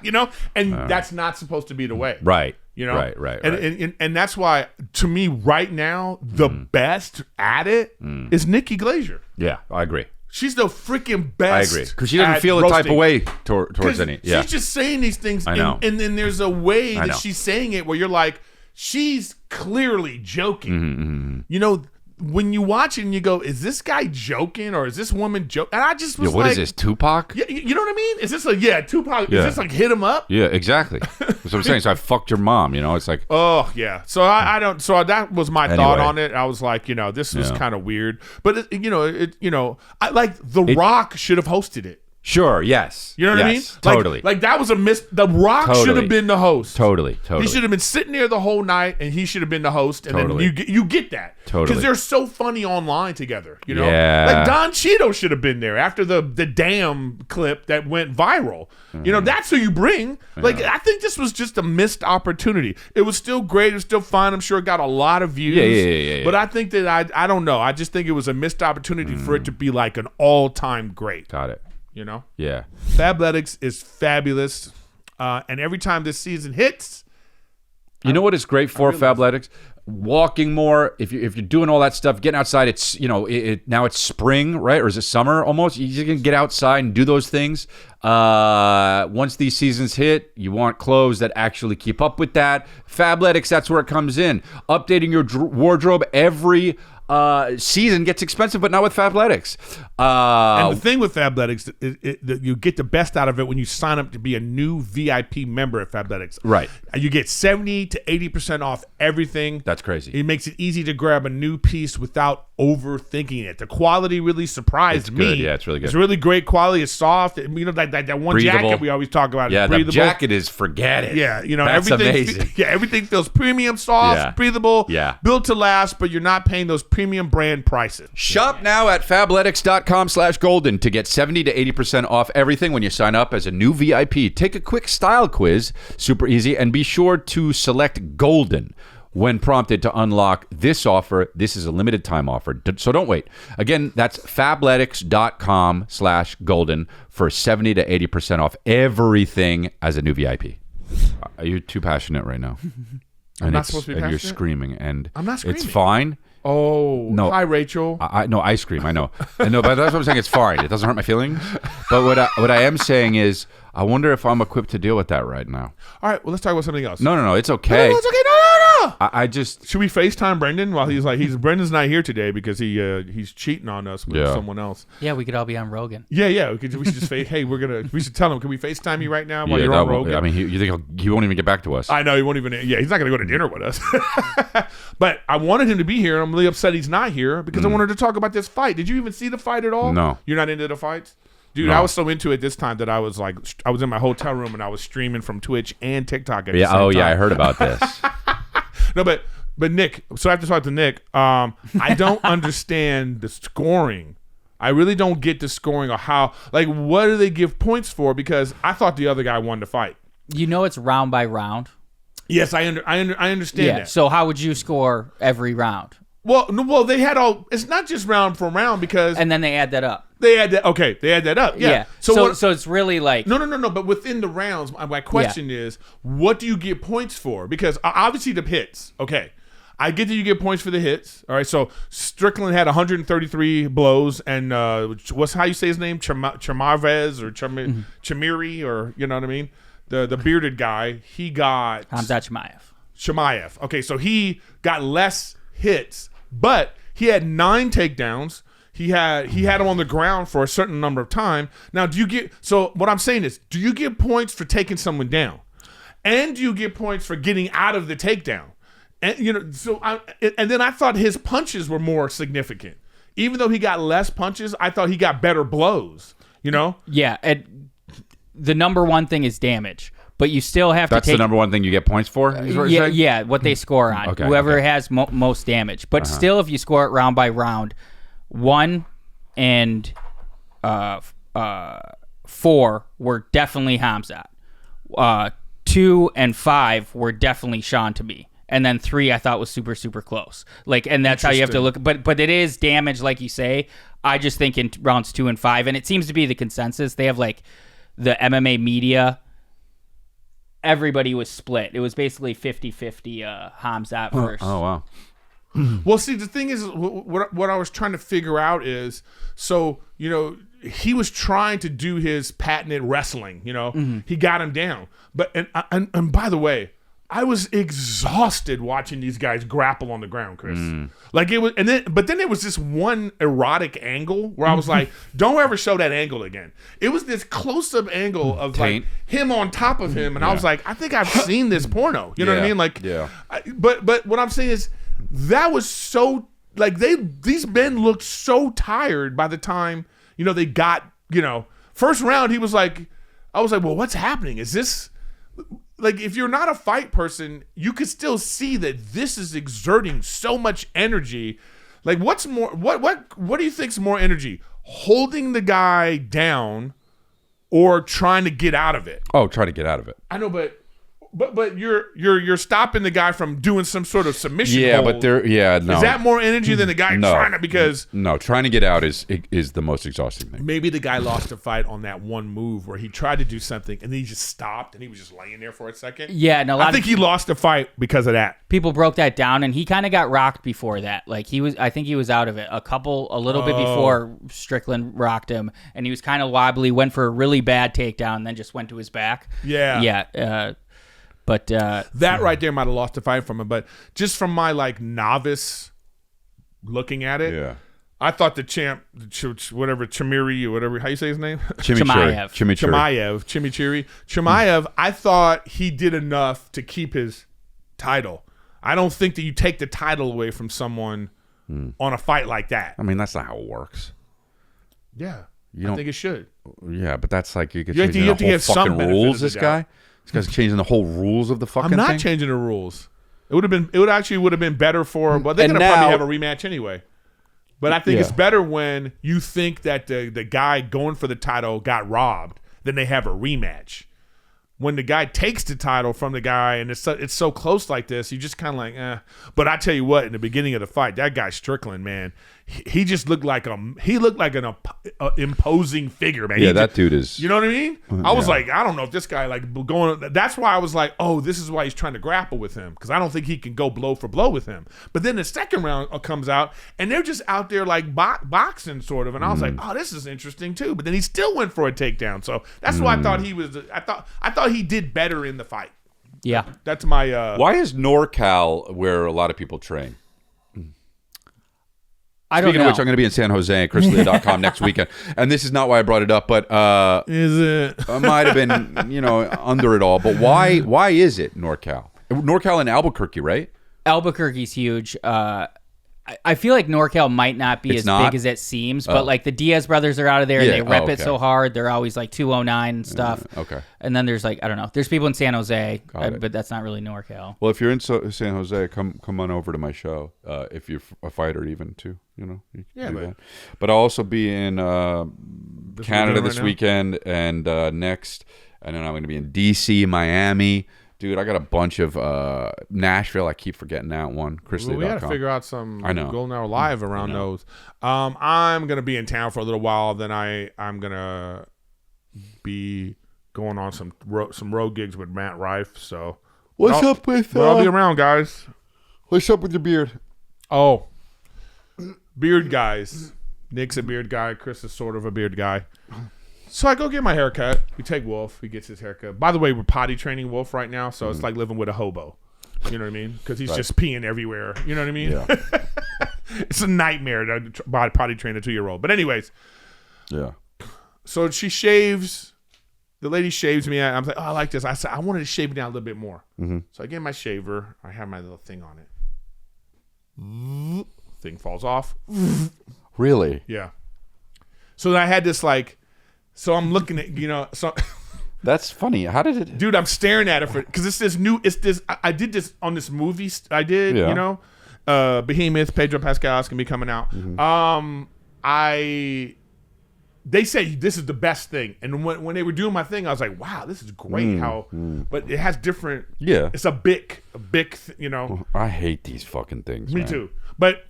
Yeah. And that's not supposed to be the way. Right. Right. And that's why, to me, right now, the best at it is Nikki Glaser. Yeah, I agree. She's the freaking best. I agree. Because she doesn't feel the type of way towards any. Yeah. She's just saying these things. I know. And then there's a way that she's saying it where you're like, she's clearly joking. When you watch it and you go, is this guy joking or is this woman joking? And I just was what is this, Tupac? Yeah, you know what I mean? Is this Tupac? Yeah. Is this like hit him up? Yeah, exactly. That's what I'm saying. So I fucked your mom, it's like. Oh, yeah. So I don't, so that was my thought on it. I was like, this was kind of weird. But, I like The Rock should have hosted it. Sure, yes. You know what I mean? Totally. Like that was a miss. The Rock should have been the host. Totally. He should have been sitting there the whole night, and he should have been the host. And then you get that. Because they're so funny online together. Yeah. Like Don Cheeto should have been there after the damn clip that went viral. That's who you bring. Like I think this was just a missed opportunity. It was still great. It was still fun. I'm sure it got a lot of views. Yeah. But I think that I don't know. I just think it was a missed opportunity for it to be like an all-time great. Got it. Yeah. Fabletics is fabulous. And every time this season hits. You know what is great for Fabletics? Walking more. If you're doing all that stuff, getting outside, it's, now it's spring, right? Or is it summer almost? You can get outside and do those things. Once these seasons hit, you want clothes that actually keep up with that. Fabletics, that's where it comes in. Updating your wardrobe every season gets expensive, but not with Fabletics. And the thing with Fabletics, that you get the best out of it when you sign up to be a new VIP member at Fabletics. Right. You get 70 to 80% off everything. That's crazy. It makes it easy to grab a new piece without overthinking it. The quality really surprised me. Good. Yeah, it's really good. It's really great quality. It's soft. That one breathable jacket we always talk about. Yeah, is breathable. the jacket is forget it. Yeah, that's everything. amazing. Yeah, everything feels premium, soft, breathable. Yeah. Built to last, but you're not paying those premium brand prices. Shop now at Fabletics.com/golden to get 70 to 80% off everything when you sign up as a new VIP. Take a quick style quiz, super easy, and be sure to select golden when prompted to unlock this offer. This is a limited time offer, so don't wait. Again, that's Fabletics.com/golden for 70 to 80% off everything as a new VIP. Are you too passionate right now? I'm not supposed to be passionate. And you're passionate? screaming, and I'm not screaming. It's fine. Oh, no. Hi, Rachel. No, I scream. I know. I know, but that's what I'm saying. It's fine. It doesn't hurt my feelings. But what I am saying is, I wonder if I'm equipped to deal with that right now. All right, well, let's talk about something else. No, it's okay. No, it's okay. No. I just should we FaceTime Brendan while Brendan's not here today because he's cheating on us with someone else. Yeah, we could all be on Rogan. Yeah. We should just hey, we should tell him. Can we FaceTime you right now while you're on Rogan? I mean, you think he won't even get back to us? I know he won't even. Yeah, he's not going to go to dinner with us. But I wanted him to be here. I'm really upset he's not here because I wanted to talk about this fight. Did you even see the fight at all? No. You're not into the fights? Dude, No. I was so into it this time that I was in my hotel room and I was streaming from Twitch and TikTok at the same time. Yeah, I heard about this. No, but Nick, so I have to talk to Nick. I don't understand the scoring. I really don't get the scoring or how, what do they give points for? Because I thought the other guy won the fight. It's round by round. Yes, I understand that. So how would you score every round? Well, they had it's not just round for round because. And then they add that up. They add that. Okay, they add that up. Yeah. So it's really like. No. But within the rounds, my question is, what do you get points for? Because obviously the hits. Okay. I get that you get points for the hits. All right, so Strickland had 133 blows, and what's how you say his name? Chamarvez or Chamiri, or you know what I mean? The bearded guy, he got Hamzat Chimaev. Okay, so he got less hits, but he had 9 takedowns. He had him on the ground for a certain number of time. Now, what I'm saying is, do you get points for taking someone down? and you get points for getting out of the takedown. And and then I thought his punches were more significant. Even though he got less punches, I thought he got better blows. Yeah, and the number one thing is damage, but you still have to take... That's the number one thing you get points for? What they score on. Okay, Whoever has most damage. But still, if you score it round by round, 1 and 4 were definitely Hamzat. 2 and 5 were definitely Sean to me. And then 3 I thought was super, super close. And that's how you have to look. But it is damage, like you say. I just think in rounds 2 and 5, and it seems to be the consensus. They have the MMA media. Everybody was split. It was basically 50-50 Hamzat versus. Oh, wow. Well, see, the thing is, what I was trying to figure out is, he was trying to do his patented wrestling. He got him down. But and by the way, I was exhausted watching these guys grapple on the ground, Chris. It was, but then there was this one erotic angle where I was like, "Don't ever show that angle again." It was this close-up angle of him on top of him, and I was like, "I think I've seen this porno." You know what I mean? But what I'm saying is, that was so these men looked so tired by the time they got first round. He was like, I was like, "Well, what's happening? Is this?" If you're not a fight person, you could still see that this is exerting so much energy. What's more? What do you think's more energy? Holding the guy down, or trying to get out of it? Oh, try to get out of it. I know, but you're stopping the guy from doing some sort of submission. Yeah, hold. no. Is that more energy than the guy trying to? Because trying to get out is the most exhausting thing. Maybe the guy lost a fight on that one move where he tried to do something and then he just stopped and he was just laying there for a second. Yeah, and I think he lost the fight because of that. People broke that down, and he kind of got rocked before that. I think he was out of it a little bit before Strickland rocked him, and he was kind of wobbly. Went for a really bad takedown, and then just went to his back. Yeah. But that right there might have lost the fight from him. But just from my novice looking at it, I thought the champ, Chimiri or whatever, how you say his name? Chimaev, I thought he did enough to keep his title. I don't think that you take the title away from someone on a fight like that. I mean, that's not how it works. Yeah, I think it should. Yeah, but that's you could you change the whole fucking rules. This guy's changing the whole rules of the fucking thing. I'm not changing the rules. It would have been better for. But they're gonna probably have a rematch anyway. But I think it's better when you think that the guy going for the title got robbed, then they have a rematch. When the guy takes the title from the guy and it's so close like this, you just kind of eh. But I tell you what, in the beginning of the fight, that guy Strickland, man, he just looked like an imposing figure, man. Yeah, that dude is. You know what I mean? I was like, I don't know if this guy going. That's why I was like, oh, this is why he's trying to grapple with him, because I don't think he can go blow for blow with him. But then the second round comes out and they're just out there boxing sort of, and I was like, oh, this is interesting too. But then he still went for a takedown, so that's why I thought he was. I thought he did better in the fight. Yeah, that's my. Why is NorCal where a lot of people train? Speaking of which, I'm going to be in San Jose at chrislea.com next weekend. And this is not why I brought it up, but is it? I might have been, under it all. But why is it NorCal? NorCal and Albuquerque, right? Albuquerque's huge. I feel like NorCal might not be big as it seems, but the Diaz brothers are out of there and they rep it so hard. They're always 209 and stuff. Okay. And then there's I don't know. There's people in San Jose, but that's not really NorCal. Well, if you're in San Jose, come on over to my show. If you're a fighter, even too, you can do that. But I'll also be in Canada this weekend and next, and then I'm going to be in DC, Miami. Dude, I got a bunch of Nashville. I keep forgetting that one. We got to figure out some Golden Hour Live around those. I'm going to be in town for a little while. Then I'm going to be going on some road gigs with Matt Rife. So what's up with? I'll be around, guys. What's up with your beard? Oh, beard guys. Nick's a beard guy. Chris is sort of a beard guy. So I go get my haircut. We take Wolf. He gets his haircut. By the way, we're potty training Wolf right now, so it's like living with a hobo. You know what I mean? Because he's just peeing everywhere. You know what I mean? Yeah. It's a nightmare to potty train a 2-year-old. But anyways. Yeah. So she shaves The lady shaves me. I'm like, oh, I like this. I said, I wanted to shave it down a little bit more. So I get my shaver. I have my little thing on it. Thing falls off. Really? Yeah. So then I had this like, so I'm looking at, so. That's funny. How did it? Dude, I'm staring at it because it's this new, I did this on this movie. Behemoth, Pedro Pascal's gonna be coming out. They say this is the best thing, and when they were doing my thing, I was like, "Wow, this is great!" But it has different. Yeah, it's a big, I hate these fucking things. Me man. too. But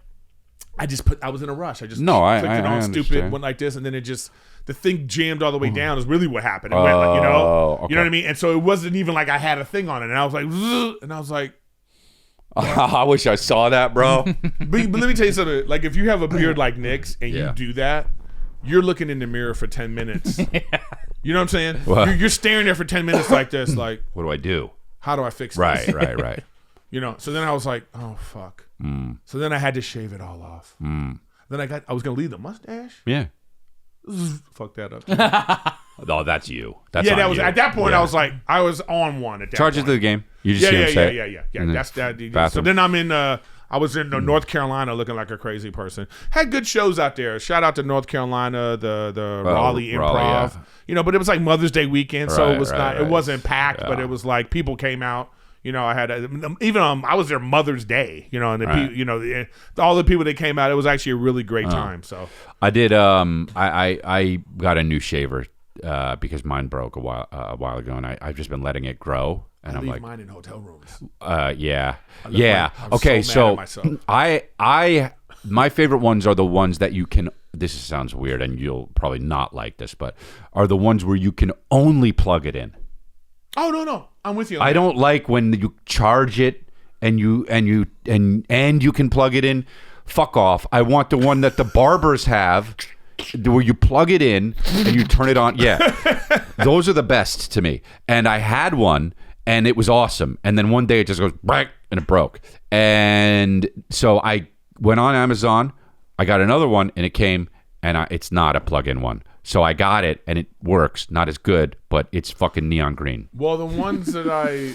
I was in a rush. I just clicked it on stupid, went like this, and then the thing jammed all the way down. Is really what happened. It went like, you know what I mean. And so it wasn't even like I had a thing on it, and I was like, and I was like. I wish I saw that, bro. but let me tell you something. Like, if you have a beard like Nick's and you do that, you're looking in the mirror for 10 minutes. You know what I'm saying? You're staring there for 10 minutes like this. Like, what do I do? How do I fix this? Right. So then I was like, oh, fuck. So then I had to shave it all off. Then I was going to leave the mustache. Yeah. Fuck that up. Oh, that's you. That was at that point. I was like, I was on one at that Charges point. to the game. You just see him say yeah. That's that. So then I'm in. I was in North Carolina looking like a crazy person. Had good shows out there. Shout out to North Carolina, the Raleigh Improv. But it was like Mother's Day weekend, so it was it wasn't packed, but it was like people came out. I had I was there Mother's Day. And all the people that came out, it was actually a really great time. So I did. I got a new shaver because mine broke a while ago, and I've just been letting it grow. And I I'm leave like, mine in hotel rooms. Yeah. I'm Okay, so mad at I my favorite ones are the ones that you can. This sounds weird, and you'll probably not like this, but are the ones where you can only plug it in. Oh no, I'm with you. I don't like when you charge it and you can plug it in. Fuck off. I want the one that the barbers have, where you plug it in and you turn it on. Yeah, those are the best to me. And I had one, and it was awesome. And then one day it just goes and it broke. And so I went on Amazon. I got another one, and it came, and it's not a plug-in one. So I got it, and it works. Not as good, but it's fucking neon green. Well, the ones that I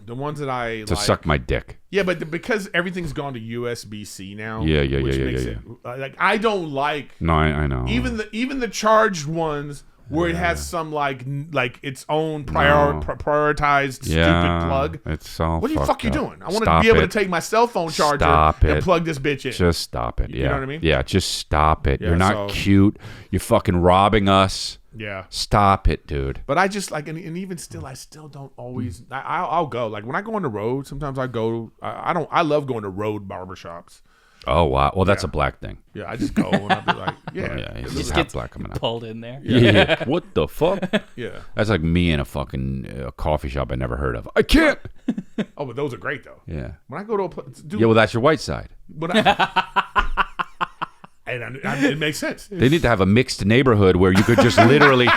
to suck my dick. Yeah, but because everything's gone to USB-C now. Yeah. Like, I don't like. No, I know. Even the charged ones where it has some like its own prioritized stupid plug. It's so. What the fuck you doing? I want to be able to take my cell phone charger and plug this bitch in. Just stop it. Yeah. You know what I mean? Yeah, just stop it. You're not cute. You're fucking robbing us. Yeah. Stop it, dude. But I just like, and even still, I still don't always. I'll go. Like when I go on the road, sometimes I go. I love going to road barbershops. Oh wow! Well, that's a black thing. Yeah, I just go and I'll be like, He just gets black coming out. pulled in there. Yeah. What the fuck? Yeah. That's like me in a fucking coffee shop I never heard of. I can't. Oh, but those are great though. Yeah. When I go to a place, Yeah, well, that's your white side. But it makes sense. They need to have a mixed neighborhood where you could just literally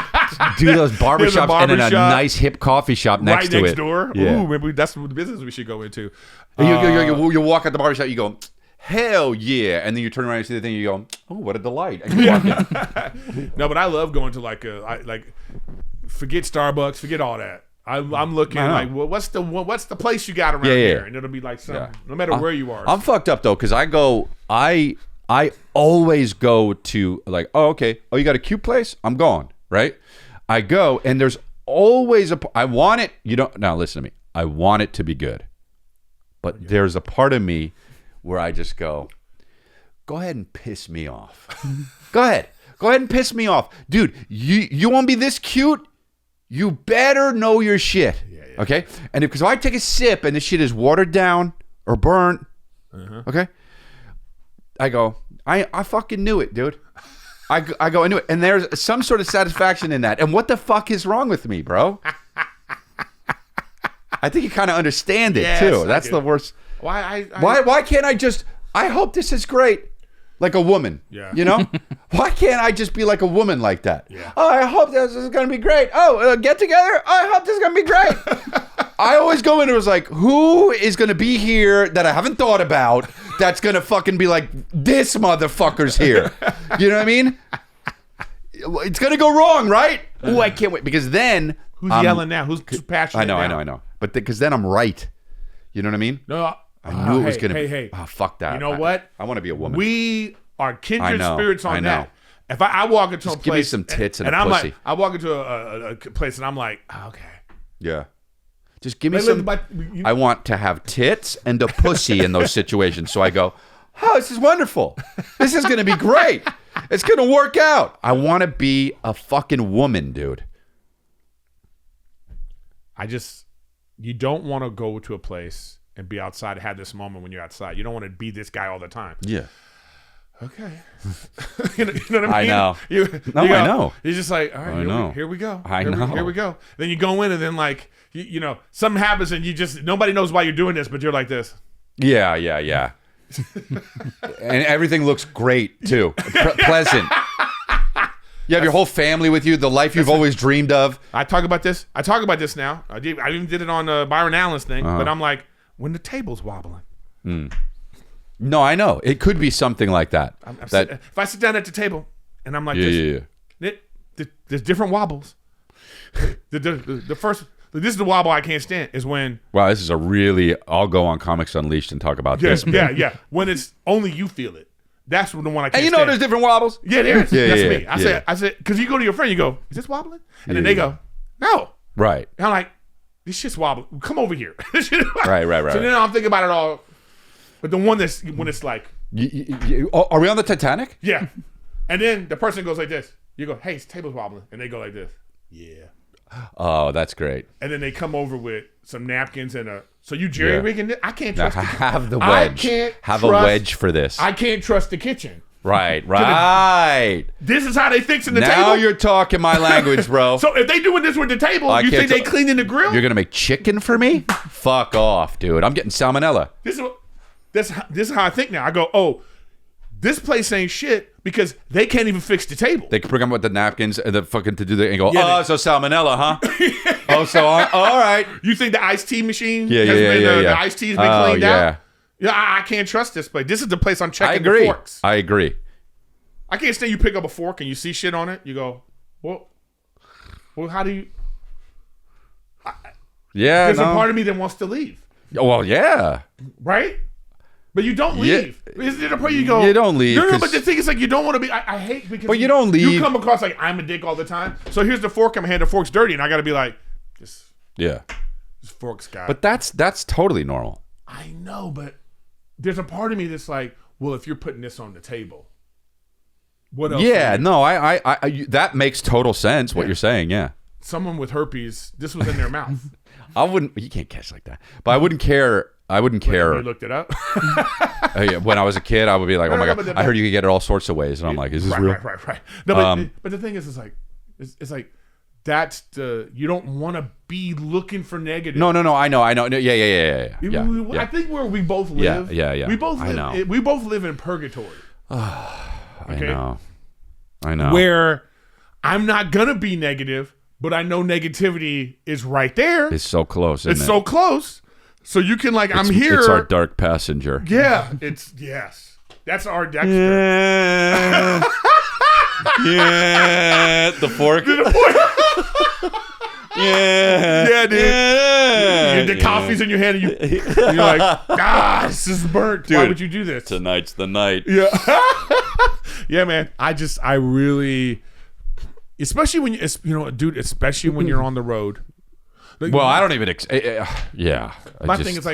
do those barbershops and then a nice hip coffee shop next to it. Right next door. Yeah. Ooh, maybe that's the business we should go into. You walk out the barbershop, you go, hell yeah, and then you turn around and see the thing, you go, oh, what a delight. And you walk in. No, but I love going to forget Starbucks, forget all that. I'm looking like, well, what's the place you got around here? And it'll be like no matter where you are. I'm fucked up though, because I always go to like, oh, okay. Oh, you got a cute place? I'm going, right? I go, and there's always I want it. Now listen to me. I want it to be good. But there's a part of me where I just go ahead and piss me off. Go ahead and piss me off. Dude, you want to be this cute? You better know your shit. Yeah. Okay? And because if I take a sip and the shit is watered down or burnt, okay? I go, I fucking knew it, dude. I go, I knew it. And there's some sort of satisfaction in that. And what the fuck is wrong with me, bro? I think you kind of understand it, too. That's the worst. Why can't I just, I hope this is great. Like a woman. Yeah. You know? Why can't I just be like a woman like that? Yeah. Oh, I hope this is going to be great. Oh, get together? Oh, I hope this is going to be great. I always go in and was like, who is going to be here that I haven't thought about that's going to fucking be like, this motherfucker's here. You know what I mean? it's gonna go wrong, right? Oh, I can't wait because then who's yelling now? Who's passionate? I know. But because then I'm right. You know what I mean? No, I knew it was gonna. Hey, oh, fuck that. You know what? I want to be a woman. We are kindred spirits on I know. that. If I walk into a place, give me some tits and a I'm pussy. like, I walk into a place and I'm like, oh, okay. Yeah. Just give me some. I want to have tits and a pussy in those situations. So I go, oh, this is wonderful. This is going to be great. It's going to work out. I want to be a fucking woman, dude. You don't want to go to a place and be outside and have this moment when you're outside. You don't want to be this guy all the time. Yeah. Okay. you know what I mean? I know. I know. You're just like, all right, here we go. Here we go. Then you go in and then like, you know, something happens and nobody knows why you're doing this, but you're like this. Yeah. And everything looks great too. Pleasant. You have your whole family with you, the life you've always dreamed of. I talk about this now. I even did it on Byron Allen's thing, but I'm like, when the table's wobbling. No, I know. It could be something like that. If I sit down at the table and I'm like this, there's different wobbles. The first, this is the wobble I can't stand, is when... Wow, this is I'll go on Comics Unleashed and talk about this. Yeah. When it's only you feel it. That's the one I can't stand. And you know there's different wobbles? Yeah, there is. That's me. I said, because you go to your friend, you go, is this wobbling? And then they go, no. Right. And I'm like, this shit's wobbling. Come over here. Right. So then I'm thinking about it all. But the one that's when it's like, are we on the Titanic? Yeah. And then the person goes like this. You go, hey, this table's wobbling. And they go like this. Yeah. Oh, that's great. And then they come over with some napkins and so you jerry rigging it? I can't trust have the wedge. Have a wedge for this. I can't trust the kitchen. Right. This is how they fixing the table. Now you're talking my language, bro. So if they doing this with the table, you think they cleaning the grill? You're gonna make chicken for me? Fuck off, dude. I'm getting salmonella. This is how I think now. I go, oh, this place ain't shit because they can't even fix the table. They can bring them with the napkins and the fucking to do the and go, so salmonella, huh? All right. You think the iced tea machine the iced tea's been cleaned out? Yeah, I can't trust this place. This is the place I'm checking the forks. I agree. I can't stand you pick up a fork and you see shit on it. You go, well, how do you... There's a part of me that wants to leave. Well, yeah. Right? But you don't leave. Is there a part you go? You don't leave. No, but the thing is, like, you don't want to be. I hate because. But you don't leave. You come across like I'm a dick all the time. So here's the fork. I'm hand the fork's dirty, and I got to be like, this fork's got. But that's totally normal. I know, but there's a part of me that's like, well, if you're putting this on the table, what else? Yeah, no, I that makes total sense. What you're saying, yeah. Someone with herpes, this was in their mouth. I wouldn't. You can't catch like that. But I wouldn't care. You looked it up. When I was a kid, I would be like, "Oh my god!" I heard you could get it all sorts of ways, and I'm like, "Is this real?" Right. No, but the thing is, it's like that's you don't want to be looking for negative. No. I know. Yeah. I think where we both live. Yeah. We both live. We both live in purgatory. Okay? I know. Where I'm not gonna be negative, but I know negativity is right there. It's so close. It's so close. So you can I'm here. It's our dark passenger. Yeah, that's our Dexter. Yeah, the fork. Yeah, dude. The coffee's in your hand, and you're like, this is burnt. Dude, why would you do this? Tonight's the night. Yeah, yeah, man. I really, especially when especially when you're on the road. Like, well, I don't even. My thing is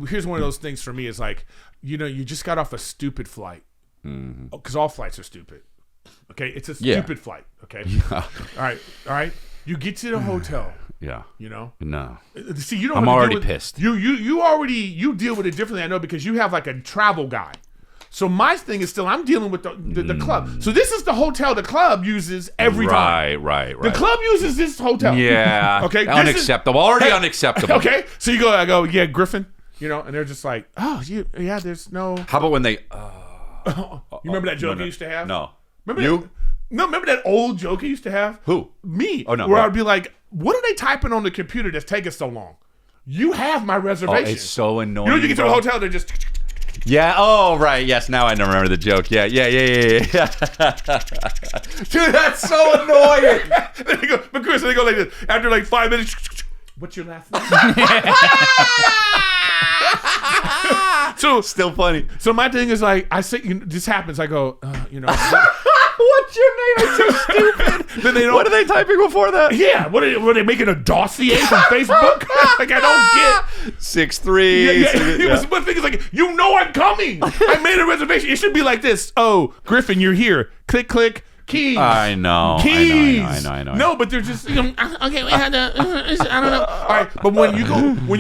here's one of those things for me is like, you just got off a stupid flight because all flights are stupid. Okay, it's a stupid flight. Okay, all right. You get to the hotel. Yeah, No. See, you don't. I'm already pissed. You already deal with it differently. I know because you have like a travel guy. So my thing is still I'm dealing with the club. So this is the hotel the club uses every time. Right. The club uses this hotel. Yeah. Okay. Unacceptable. Already unacceptable. Okay. So I go, yeah, Griffin. And they're just like, there's no. How about when they? You remember that joke you used to have? No. Remember that old joke you used to have? Who? Me. Oh no. Where I'd be like, what are they typing on the computer that's taking so long? You have my reservation. Oh, it's so annoying. You get to a hotel, they're just. Yeah. Oh, right. Yes. Now I remember the joke. Yeah. Dude, that's so annoying. Then they go, but Chris, they go like this. After like 5 minutes, what's your last name? So still funny. So my thing is like, I say, this happens. I go, you know. What's your name? It's so stupid. Then they don't, what are they typing before that? Yeah. Were they making a dossier from Facebook? Like, I don't get. 6'3". It was one thing is like, you know I'm coming. I made a reservation. It should be like this. Oh, Griffin, you're here. Click, click. Keys. I know. Keys. I know. No, but they're just, you know, okay, we had to, I don't know. All right, but when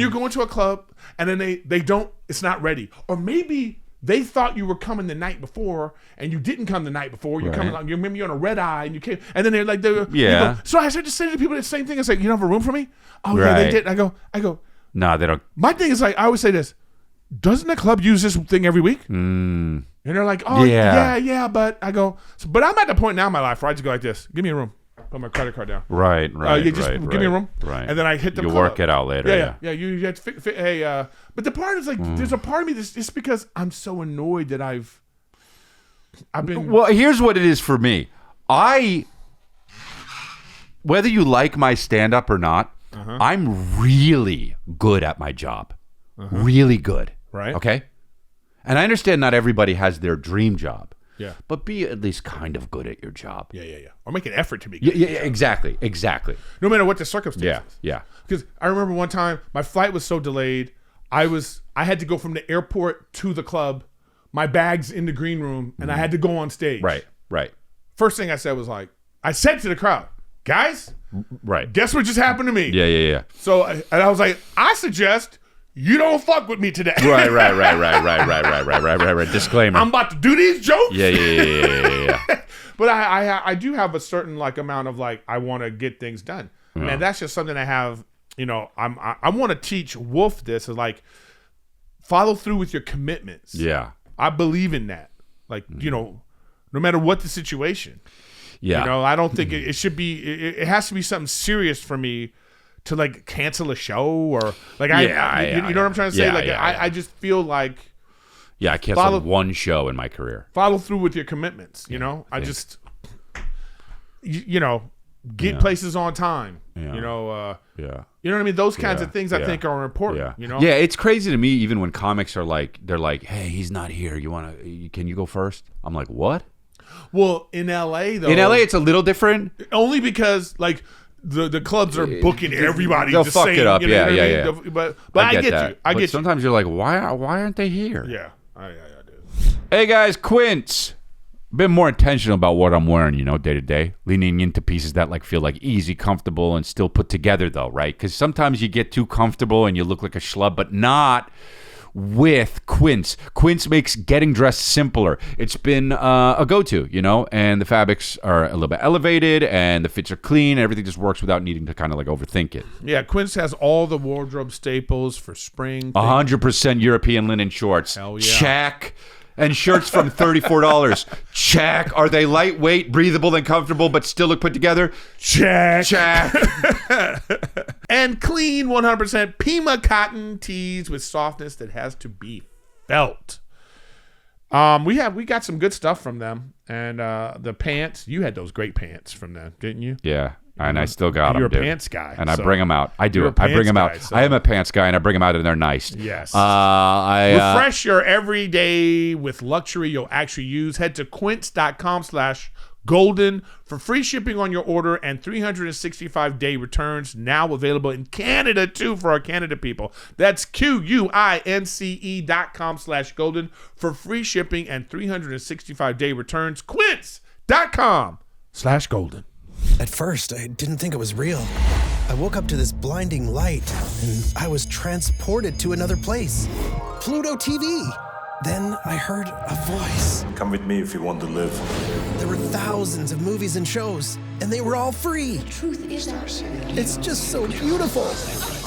you go into a club and then they don't, it's not ready. Or maybe they thought you were coming the night before and you didn't come the night before. You're coming along, you remember you're on a red eye and you came, and then they're like, you go, so I started to say to people the same thing. It's like, you don't have a room for me? Oh, yeah, they did. I go, no, they don't. My thing is like, I always say this, doesn't the club use this thing every week? And they're like, oh, yeah, but I go, but I'm at the point now in my life where I just go like this, give me a room. Put my credit card down. Right. Give me a room. Right. And then I hit the club. You work it out later. Yeah. You have to hey, but the part is like, there's a part of me that's just because I'm so annoyed that I've been. Well, here's what it is for me. Whether you like my stand-up or not, I'm really good at my job. Really good. Right. Okay? And I understand not everybody has their dream job. Yeah. But be at least kind of good at your job. Yeah. Or make an effort to be good. Yeah, exactly. No matter what the circumstances. Yeah. Because I remember one time my flight was so delayed, I had to go from the airport to the club, my bag's in the green room, and I had to go on stage. Right. First thing I said was like, I said to the crowd, guys, right. Guess what just happened to me? Yeah. So and I was like, I suggest you don't fuck with me today. Right. Disclaimer. I'm about to do these jokes. Yeah. But I do have a certain like amount of like, I want to get things done. Man, that's just something I have, you know, I want to teach Wolf this is like, follow through with your commitments. Yeah. I believe in that. Like, you know, no matter what the situation. Yeah. You know, I don't think it should be, it has to be something serious for me to like cancel a show or like you know what I'm trying to say? I just feel like I canceled one show in my career. Follow through with your commitments, you know? I just you know, get places on time. You know, you know what I mean? Those kinds of things I think are important, you know? Yeah, it's crazy to me even when comics are like they're like, "Hey, he's not here. Can you go first?" I'm like, "What?" Well, in LA though. In LA it's a little different. Only because like the clubs are booking everybody. They'll fuck it up. You know what I mean? But I get you. I get you. Sometimes you're like, why aren't they here? Yeah, I do. Hey guys, Quint. Been more intentional about what I'm wearing, you know, day to day. Leaning into pieces that like feel like easy, comfortable, and still put together though, right? Because sometimes you get too comfortable and you look like a schlub, but not with Quint. Quint makes getting dressed simpler. It's been a go-to, you know, and the fabrics are a little bit elevated and the fits are clean. Everything just works without needing to kind of like overthink it. Yeah, Quint has all the wardrobe staples for spring. 100% European linen shorts. Hell yeah. Check. And shirts from $34. Check. Are they lightweight, breathable, and comfortable, but still look put together? Check. Check. And clean 100% Pima cotton tees with softness that has to be felt. We got some good stuff from them, and the pants. You had those great pants from them, didn't you? Yeah. And I still got them. You're a pants guy. And I bring them out. I do. I bring them out. I am a pants guy, and I bring them out, and they're nice. Yes. Refresh your everyday with luxury you'll actually use. Head to quints.com/golden for free shipping on your order and 365-day returns. Now available in Canada, too, for our Canada people. That's QUINCE.com/golden for free shipping and 365-day returns. Quints.com/golden. At first, I didn't think it was real. I woke up to this blinding light, and I was transported to another place. Pluto TV. Then I heard a voice. Come with me if you want to live. There were thousands of movies and shows, and they were all free. Truth is ours. It's just so beautiful.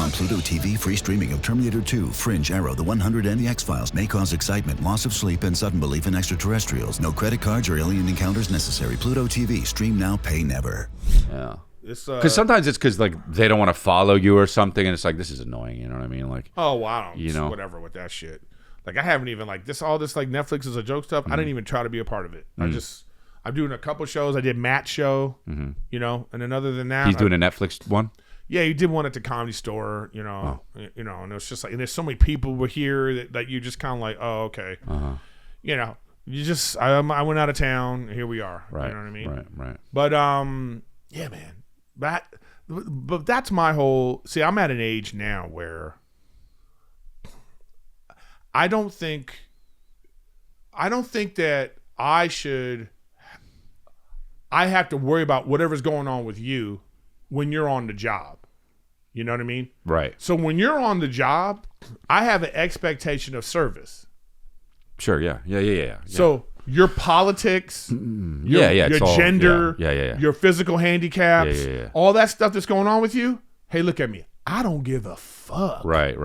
On Pluto TV, free streaming of Terminator 2, Fringe, Arrow, The 100, and The X-Files may cause excitement, loss of sleep, and sudden belief in extraterrestrials. No credit cards or alien encounters necessary. Pluto TV. Stream now, pay never. Yeah. Because sometimes it's because like they don't want to follow you or something, and it's like, this is annoying. You know what I mean? Like, oh, wow. You know, whatever with that shit. Like I haven't even like this. All this like Netflix is a joke stuff. I didn't even try to be a part of it. I'm doing a couple shows. I did Matt's show, you know, and then other than that, he's doing a Netflix one. Yeah, he did one at the Comedy Store, you know, you know, and it's just like, and there's so many people were here that you just kind of like, oh, okay, you know, you just, I went out of town. Here we are. Right. You know what I mean? Right. But yeah, man, but that's my whole. See, I'm at an age now where I don't think that I have to worry about whatever's going on with you when you're on the job. You know what I mean? Right. So when you're on the job, I have an expectation of service. Sure. Yeah. So your politics, your gender, your physical handicaps, all that stuff that's going on with you. Hey, look at me. I don't give a fuck. Right.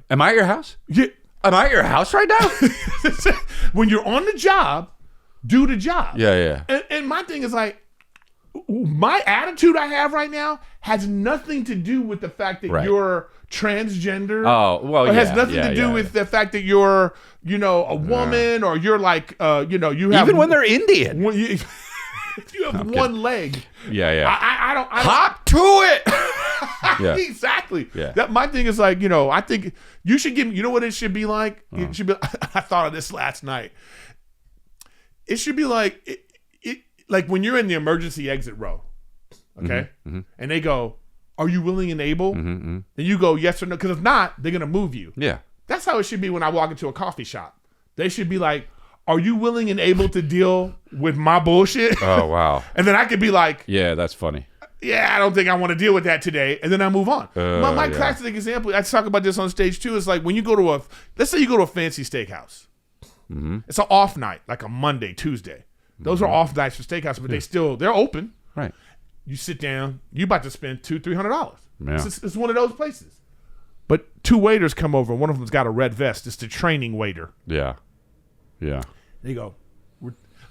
Am I at your house? Yeah. Am I at your house right now? When you're on the job, do the job. Yeah. And my thing is like, my attitude I have right now has nothing to do with the fact that you're transgender. Oh, well, it has nothing to do with the fact that you're, you know, a woman or you're like, you know, you have. Even when they're Indian. When you have one leg. Yeah. I don't. Hop to it. Yeah. Exactly. Yeah. That my thing is like, you know, I think you should give me, you know what it should be like? It should be, I thought of this last night. It should be like, like when you're in the emergency exit row, okay? And they go, are you willing and able? And you go, yes or no, because if not, they're going to move you. Yeah. That's how it should be when I walk into a coffee shop. They should be like, are you willing and able to deal with my bullshit? Oh, wow. And then I could be like, yeah, that's funny. Yeah, I don't think I want to deal with that today. And then I move on. My classic example, I talk about this on stage too, is like when you go to let's say you go to a fancy steakhouse. It's an off night, like a Monday, Tuesday. Those are off nights for steakhouse, but they're open. Right. You sit down, you about to spend $200-$300. Yeah. It's one of those places. But two waiters come over, one of them's got a red vest. It's the training waiter. Yeah. They go,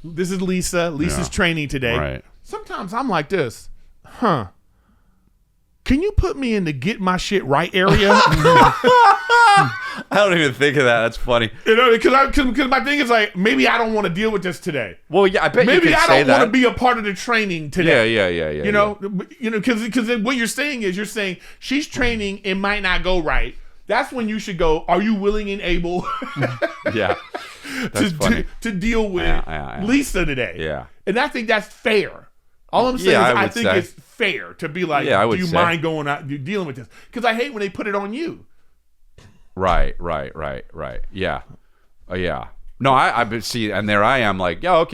this is Lisa. Lisa's training today. Right. Sometimes I'm like this, can you put me in the get my shit right area? I don't even think of that. That's funny. You know, because my thing is like, maybe I don't want to deal with this today. Well, yeah, I bet maybe you could I say don't want to be a part of the training today. Yeah. You know, because what you're saying is she's training, it might not go right. That's when you should go, are you willing and able to deal with Lisa today? Yeah. And I think that's fair. All I'm saying is I think it's fair to be like, do you mind going out, dealing with this? Because I hate when they put it on you. Right. Yeah. Yeah. No, I see, and there I am, like, look,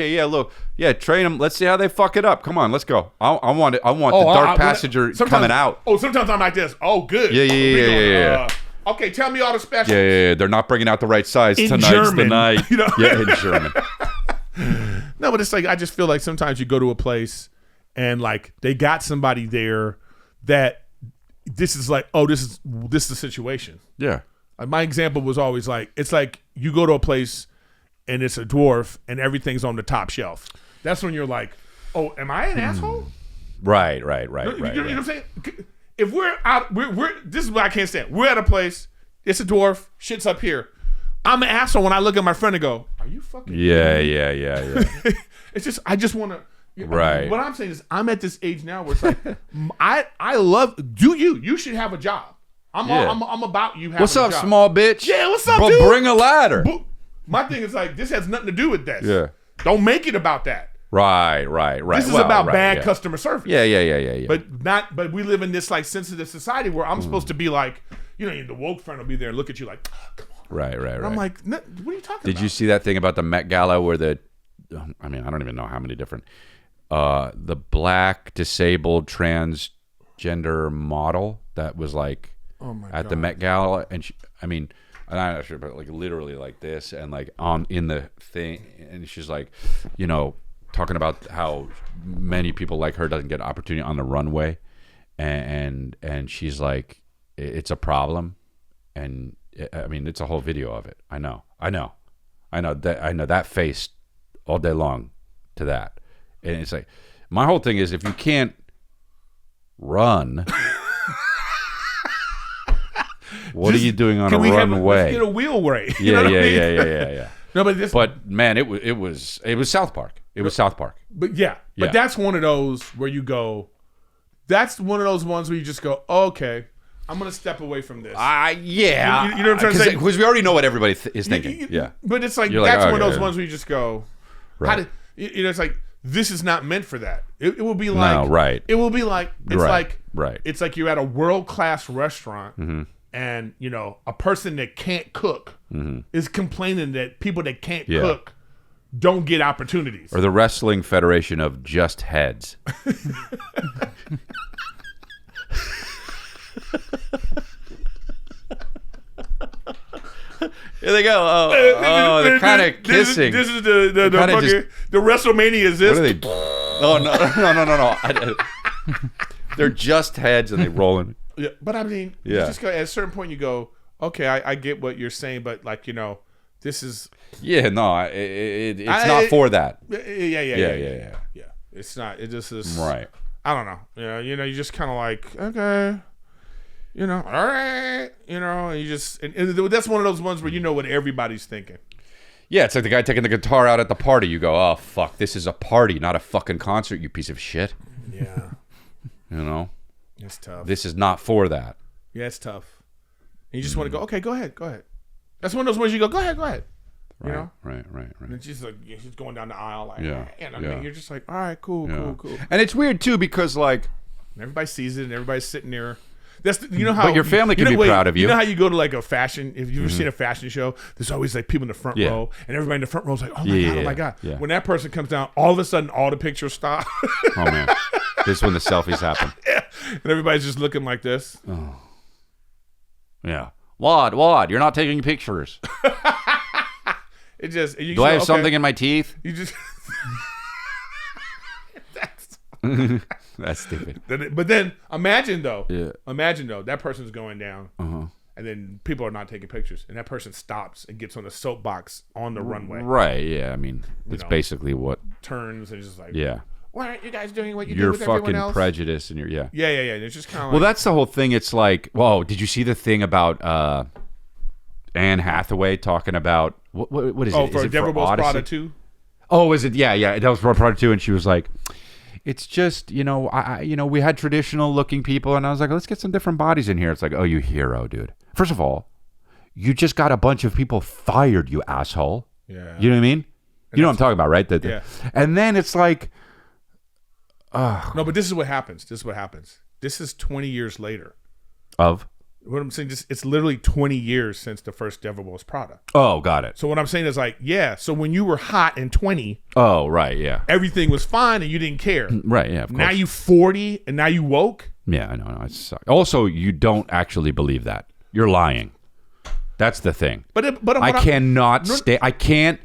train them. Let's see how they fuck it up. Come on, let's go. I want the dark passenger coming out. Oh, sometimes I'm like this. Oh, good. Yeah. Okay, tell me all the specials. Yeah. They're not bringing out the right size. Tonight's German, the night. You know? Yeah, in German. No, but it's like, I just feel like sometimes you go to a place and like they got somebody there that this is like, oh, this is the situation. Yeah. My example was always like, it's like you go to a place and it's a dwarf and everything's on the top shelf. That's when you're like, oh, am I an asshole? Right. You know what I'm saying? If we're out, we're this is what I can't stand. We're at a place, it's a dwarf, shit's up here. I'm an asshole when I look at my friend and go, are you fucking Yeah. It's just, I just want to. Right. What I'm saying is, I'm at this age now where it's like, I love. You should have a job. I'm about you having What's up, a job. Small bitch? Yeah, what's up, Bro, dude? bring a ladder. My thing is like, this has nothing to do with this. Yeah. Don't make it about that. Right. This is about bad customer service. Yeah. But we live in this like sensitive society where I'm supposed to be like, you know, the woke friend will be there and look at you like, oh, come on. Right. And I'm like, what are you talking about? Did you see that thing about the Met Gala where I don't even know how many different, the black disabled transgender model that was like at the Met Gala, and I'm not sure, but like literally like this, and like in the thing, and she's like, you know, talking about how many people like her doesn't get opportunity on the runway, and she's like, it's a problem, and it's a whole video of it. I know that face all day long to that, and it's like, my whole thing is, if you can't run, What are you doing on a let's runway? get a wheelway. You Yeah, know what I mean? yeah. No, but this. But man, it was South Park. It was South Park. But yeah, but that's one of those where you go. That's one of those ones where you just go, okay, I'm gonna step away from this. Yeah. You know what I'm trying to say? Because we already know what everybody is thinking. Yeah. But it's like You're that's like, one of those okay. ones where you just go, Right. it's like this is not meant for that. It will be like No, right. It will be like it's Right. It's like you're at a world class restaurant, Mm-hmm. and a person that can't cook is complaining that people that can't cook don't get opportunities. Or the Wrestling Federation of Just Heads. Here they go. Oh, they're kind of kissing. This is the fucking the WrestleMania is this. What are they? Oh no. They're just heads and they rolling. Yeah, but I mean, you just go at a certain point. You go, okay, I get what you're saying, but like this is. Yeah, no, it's not for that. Yeah. It's not. It just is. Right. I don't know. You just kind of like, okay, all right, and you just, and that's one of those ones where you know what everybody's thinking. Yeah, it's like the guy taking the guitar out at the party. You go, oh fuck, this is a party, not a fucking concert, you piece of shit. Yeah. It's tough. This is not for that. Yeah, it's tough. And you just want to go, okay, go ahead. That's one of those ones you go, go ahead. Right. And it's just like she's going down the aisle, like, Yeah. You're just like, all right, cool. And it's weird too because like And everybody sees it, and everybody's sitting there. You know how. But your family can be proud of you. You know how you go to like a fashion. If you've ever seen a fashion show, there's always like people in the front row, and everybody in the front row is like, oh my god. Yeah. When that person comes down, all of a sudden, all the pictures stop. Oh man, this is when the selfies happen. And everybody's just looking like this. Oh. Yeah. What? You're not taking pictures. It just. Do I have something in my teeth? You just. That's stupid. But then imagine though, that person's going down, and then people are not taking pictures, and that person stops and gets on a soapbox on the runway. Right? Yeah. I mean, it's basically what turns and just like, why aren't you guys doing what you do you're with everyone else? fucking prejudiced, and Yeah. It's just kind of. Well, that's the whole thing. It's like, whoa, did you see the thing about Anne Hathaway talking about what is it? Oh, for is it Devil Wears Odyssey? Prada 2? Oh, is it? Yeah. That was for Prada 2, and she was like, it's just, we had traditional looking people, and I was like, let's get some different bodies in here. It's like, oh, you hero, dude. First of all, you just got a bunch of people fired, you asshole. Yeah. You know what I mean? You know what I'm talking about, right? Yeah. And then it's like, no, but this is what happens. This is 20 years later. Of? What I'm saying, it's literally 20 years since the first Devil Wears Prada. Oh, got it. So what I'm saying is like, so when you were hot in 20, oh, right, yeah. everything was fine and you didn't care. Right, yeah, of course. Now you 40 and now you woke? Yeah, I know. It sucks. Also, you don't actually believe that. You're lying. That's the thing. But I cannot stay. I can't.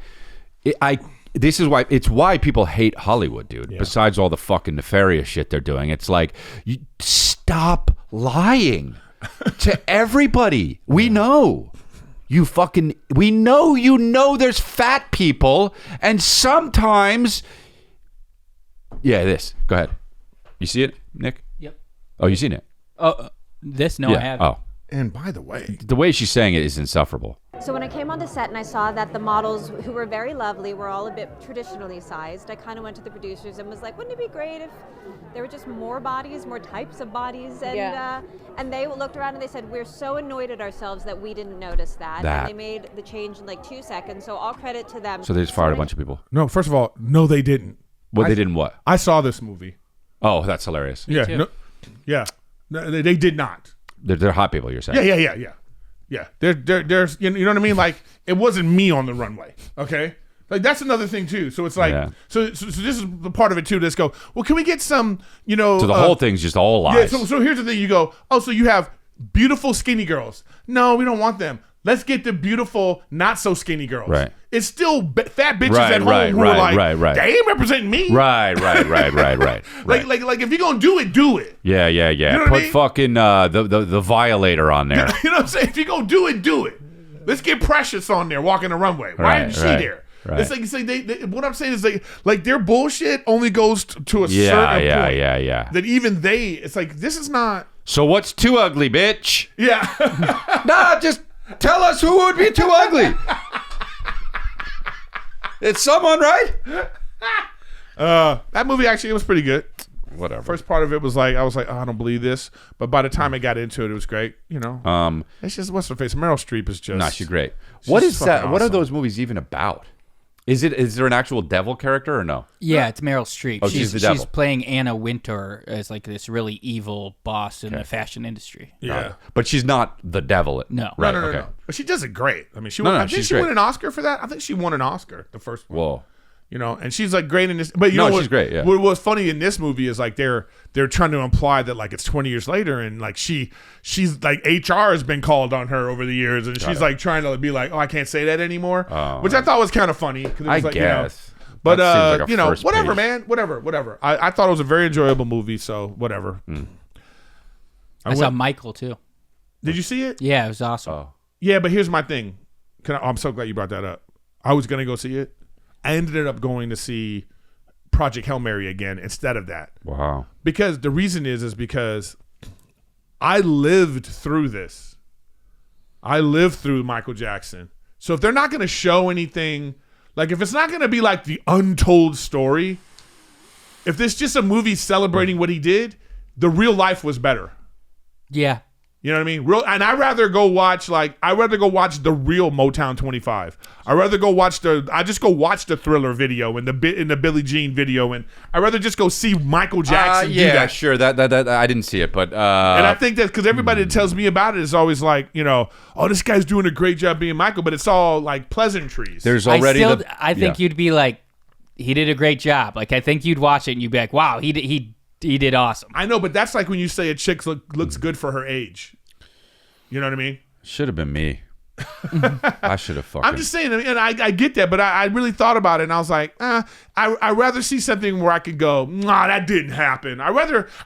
This is why. It's why people hate Hollywood, dude. Yeah. Besides all the fucking nefarious shit they're doing, it's like, you stop lying to everybody. We know. We know there's fat people, and sometimes. Yeah, this. Go ahead. You see it, Nick? Yep. Oh, you seen it? This? No, I haven't. Oh. And by the way she's saying it is insufferable. So when I came on the set and I saw that the models, who were very lovely, were all a bit traditionally sized, I kind of went to the producers and was like, wouldn't it be great if there were just more bodies, more types of bodies? And and they looked around and they said, we're so annoyed at ourselves that we didn't notice that. And they made the change in like 2 seconds, so all credit to them. So they just fired a bunch of people? No, first of all, no, they didn't. Well, they didn't what? I saw this movie. Oh, that's hilarious. No, they did not. They're hot people, you're saying? Yeah. There's you know what I mean? Like, it wasn't me on the runway. Okay, like that's another thing too. So it's like, so this is the part of it too. Let's go. Well, can we get some? So the whole thing's just all lies. Yeah. So here's the thing. You go. Oh, so you have beautiful skinny girls. No, we don't want them. Let's get the beautiful, not so skinny girls. Right. It's still fat bitches at home who are like, they ain't representing me. Right. Like if you're gonna do it. Yeah. You know Put what I mean? Fucking the violator on there. You know what I'm saying? If you're gonna do it. Let's get Precious on there walking the runway. Why isn't she there? Right. It's like what I'm saying is like their bullshit only goes to a certain point. Yeah. That even it's like, this is not. So what's too ugly, bitch? Yeah. Nah, just tell us who would be too ugly. It's someone, right? That movie actually was pretty good. Whatever. First part of it was like I was like, oh, I don't believe this, but by the time I got into it, it was great. You know, it's just what's her face. Meryl Streep is just. Nah, she's great. What is that? fucking What are awesome. those movies even about? Is there an actual devil character or no? Yeah, it's Meryl Streep. Oh, she's the devil. She's playing Anna Wintour as like this really evil boss in the fashion industry. Yeah. But she's not the devil. No. Right. No. Okay. But she does it great. I mean, she No, won. no, I think she's she great. won an Oscar for that. I think she won an Oscar, the first one. Whoa. You know, and she's like great in this. But you No, know what, she's great, yeah. What's funny in this movie is like they're trying to imply that like it's 20 years later, and like she's like HR has been called on her over the years, and she's like trying to be like, oh, I can't say that anymore, Oh. which I thought was kind of funny. 'Cause it was I like, guess. You know, but That seems like a you know, first whatever, page. man, whatever. I thought it was a very enjoyable movie, so whatever. I saw Michael too. Did you see it? Yeah, it was awesome. Oh. Yeah, but here's my thing. I'm so glad you brought that up. I was gonna go see it. I ended up going to see Project Hail Mary again instead of that. Wow. Because the reason is because I lived through this. I lived through Michael Jackson. So if they're not going to show anything, like if it's not going to be like the untold story, if there's just a movie celebrating what he did, the real life was better. Yeah. You know what I mean? And I'd rather go watch the real Motown 25. I'd rather go watch the Thriller video and the Billie Jean video, and I'd rather just go see Michael Jackson do Yeah, that. sure. That I didn't see it, but And I think that because everybody that tells me about it is always like, you know, oh, this guy's doing a great job being Michael, but it's all like pleasantries. there's already I think you'd be like, he did a great job. Like I think you'd watch it and you'd be like, wow, he did awesome. I know, but that's like when you say a chick looks good for her age. You know what I mean? should have been me. I should have fucking. I'm just saying, and I get that, but I really thought about it, and I was like, I'd rather see something where I could go, nah, that didn't happen. I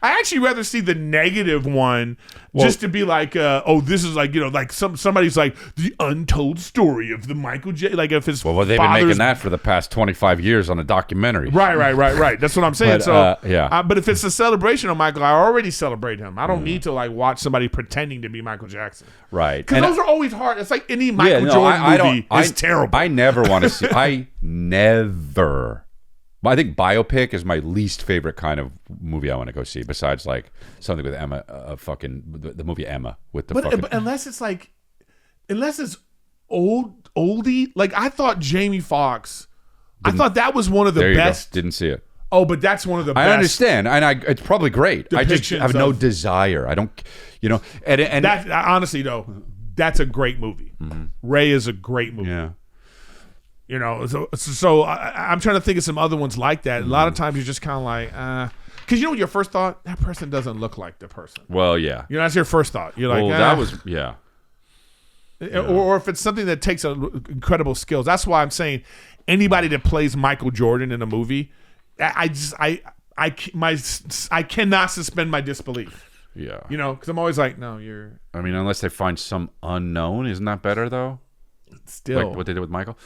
actually rather see the negative one, just to be like, oh, this is like, you know, like somebody's like the untold story of the Michael J. Like if his Well, they've been making that for the past 25 years on a documentary. Right. That's what I'm saying. But, So but if it's a celebration of Michael, I already celebrate him. I don't need to like watch somebody pretending to be Michael Jackson. Right. Because And those are always hard. It's like any Michael Jordan movie is terrible. I never want to see. I think biopic is my least favorite kind of movie I want to go see. Besides like something with Emma, the movie Emma with the fucking. But unless it's oldie. Like I thought Jamie Foxx. I thought that was one of the there you best. go. Didn't see it. Oh, but that's one of the best. I understand, and it's probably great. I just depictions have no of- desire. I don't, you know. And That honestly though, that's a great movie. Ray is a great movie. yeah. You know, so I'm trying to think of some other ones like that. A lot of times you're just kind of like, because you know what your first thought? That person doesn't look like the person. Well, yeah. You know, that's your first thought. You're like, Well, that was yeah. Or if it's something that takes incredible skills. That's why I'm saying anybody that plays Michael Jordan in a movie, I cannot suspend my disbelief. Yeah. You know, because I'm always like, no, you're I mean, unless they find some unknown, isn't that better though? still. Like what they did with Michael.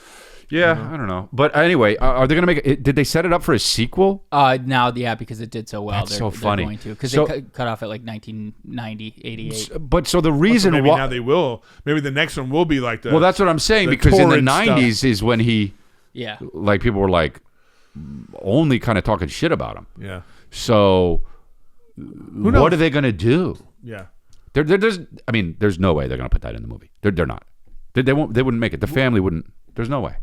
Yeah, I don't know. But anyway, are they going to make it? Did they set it up for a sequel? Now, yeah, because it did so well. That's so funny. They're going to, because So- they cut off at like 1990, 88. But so the So reason maybe why. now they will. Maybe the next one will be like the. Well, that's what I'm saying, the because in the torrid stuff. 90s is when he, Yeah. like, people were like only kind of talking shit about him. Yeah. So knows? what are they going to do? Yeah. There's no way they're going to put that in the movie. They're not. They won't. They wouldn't make it. The family wouldn't. There's no way.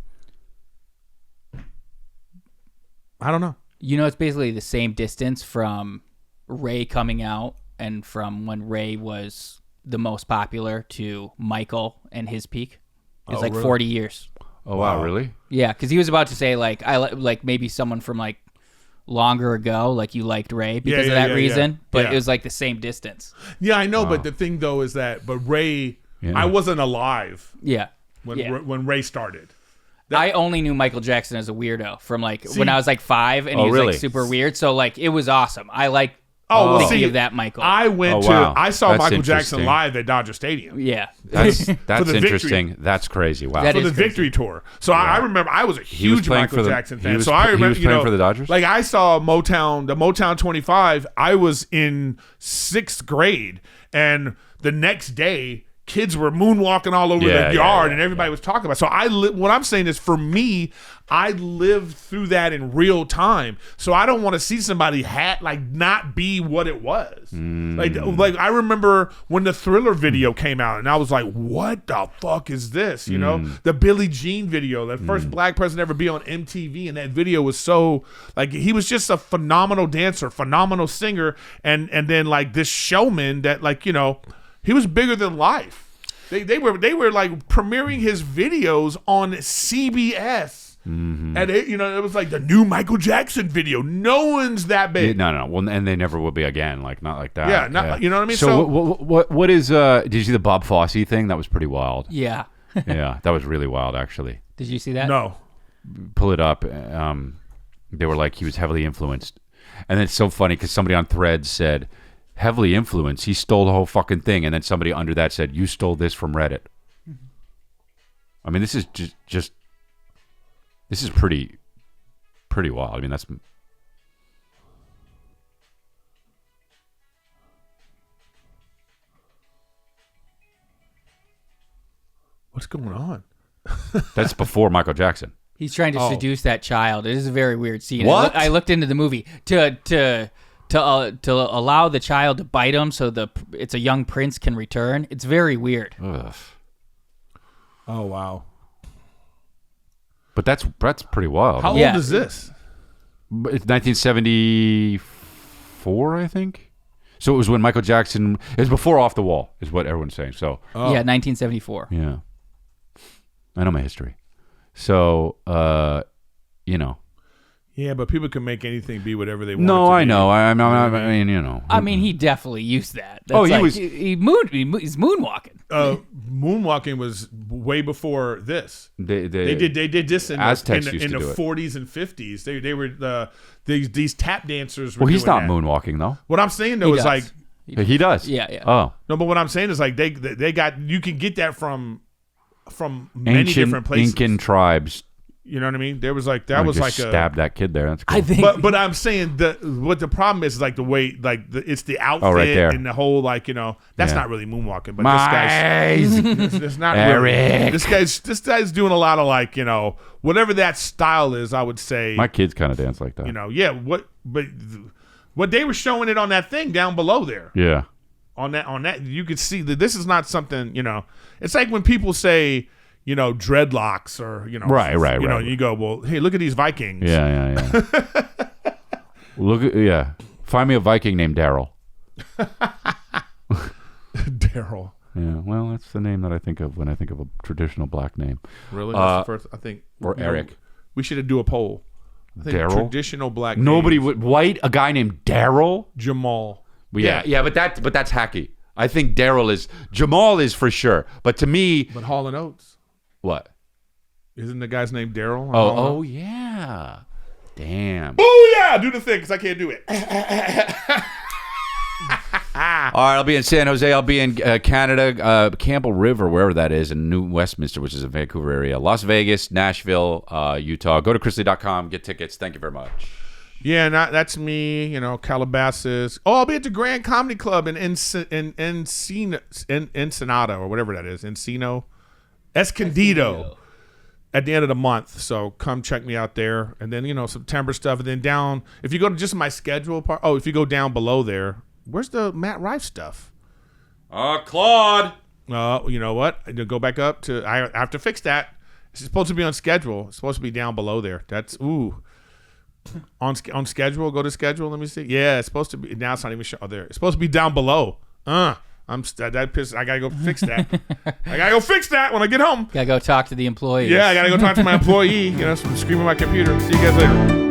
I don't know. You know, it's basically the same distance from Ray coming out and from when Ray was the most popular to Michael and his peak. It's like really? 40 years. Oh wow, really? Yeah, because he was about to say like like maybe someone from like longer ago, like you liked Ray because of that reason, but it was like the same distance. Yeah, I know, but the thing though is that, but Ray, Yeah. I wasn't alive Yeah. when Ray started. I only knew Michael Jackson as a weirdo from like when I was like 5 and Oh, he was really? like super weird. So like it was awesome. I like Oh, well, thinking see, of that Michael. I saw That's Michael Jackson interesting. live at Dodger Stadium. yeah. That's the interesting. victory. That's crazy. Wow. That For is the crazy. victory tour. So I remember I was a huge playing Michael for the- Jackson he fan. was So I he remember was playing for the Dodgers? Like I saw the Motown 25. I was in 6th grade, and the next day kids were moonwalking all over the yard, and everybody was talking about it. So what I'm saying is, for me, I lived through that in real time. So I don't want to see somebody not be what it was. Like I remember when the Thriller video came out, and I was like, what the fuck is this? You know, the Billie Jean video, the first black person to ever be on MTV, and that video was so, like, he was just a phenomenal dancer, phenomenal singer, and then like this showman that, like, you know, he was bigger than life. They were like premiering his videos on CBS, and it was like the new Michael Jackson video. No one's that big. No. Well, and they never will be again. Like not like that. Yeah, you know what I mean. So what is? Did you see the Bob Fosse thing? That was pretty wild. Yeah. Yeah, that was really wild, actually. Did you see that? No. Pull it up. They were like, he was heavily influenced, and it's so funny because somebody on Threads said, heavily influenced, he stole the whole fucking thing, and then somebody under that said, you stole this from Reddit. I mean, this is just this is pretty wild. I mean, that's What's going on? that's before Michael Jackson. He's trying to seduce that child. It is a very weird scene. What? I looked into the movie to allow the child to bite him so it's a young prince can return. It's very weird. Ugh. Oh wow. But that's pretty wild. How Yeah. old is this? It's 1974, I think. So it was when Michael Jackson. It was before Off the Wall, is what everyone's saying. So Yeah, 1974. yeah, I know my history. So you know. Yeah, but people can make anything be whatever they want. No, it to I be. know. I mean, you know. I mean, he definitely used that. That's Oh, he like, was- he's moonwalking. Moonwalking was way before this. They They did this in Aztecs the, used in to the do it. 40s and 50s. They were these tap dancers. Were Well, he's doing not that. moonwalking though. What I'm saying though He is does. like He does. Yeah. Oh, no, but what I'm saying is like they got, you can get that from many ancient different places. Incan tribes. You know what I mean? There was like that was just like stabbed that kid there. That's cool. I think. But I'm saying what the problem is like the way, like it's the outfit right there. and the whole, like, you know, that's Yeah. not really moonwalking. But Mize. this not Eric. really, this guy's doing a lot of, like, you know, whatever that style is. I would say My kids kind of dance like that. you know, yeah. What they were showing it on that thing down below there. Yeah. On that you could see that this is not something, you know, it's like when people say, you know, dreadlocks or, you know, Right. you know, you go, well, hey, look at these Vikings. Yeah. Find me a Viking named Daryl. Daryl. Yeah. Well, that's the name that I think of when I think of a traditional black name. Really? That's the first, I think. Or you know, Eric. we should do a poll. I think Daryl? traditional black Nobody names. would white a guy named Daryl. Jamal. Yeah, but that's hacky. I think Jamal is for sure. But to me, But Hall and Oates. what? Isn't the guy's name Daryl? on Hall and Oh Oates? yeah. Damn. Oh yeah, do the thing because I can't do it. All right, I'll be in San Jose. I'll be in Canada, Campbell River, wherever that is, in New Westminster, which is a Vancouver area. Las Vegas, Nashville, Utah. Go to Chrisley.com. Get tickets. Thank you very much. Yeah, that's me. You know, Calabasas. Oh, I'll be at the Grand Comedy Club in Ensenada or whatever that is. Escondido. At the end of the month. So come check me out there. And then, you know, September stuff. And then down, if you go to just my schedule part. Oh, if you go down below there, where's the Matt Rife stuff? Claude. You know what? I go back up to, I have to fix that. It's supposed to be on schedule. It's supposed to be down below there. That's, on schedule. Go to schedule. Let me see. Yeah, it's supposed to be, now it's not even show there. It's supposed to be down below. That pissed. I gotta go fix that. I gotta go fix that when I get home. Gotta go talk to the employees. Yeah, I gotta go talk to my employee. You know, scream at my computer. See you guys later.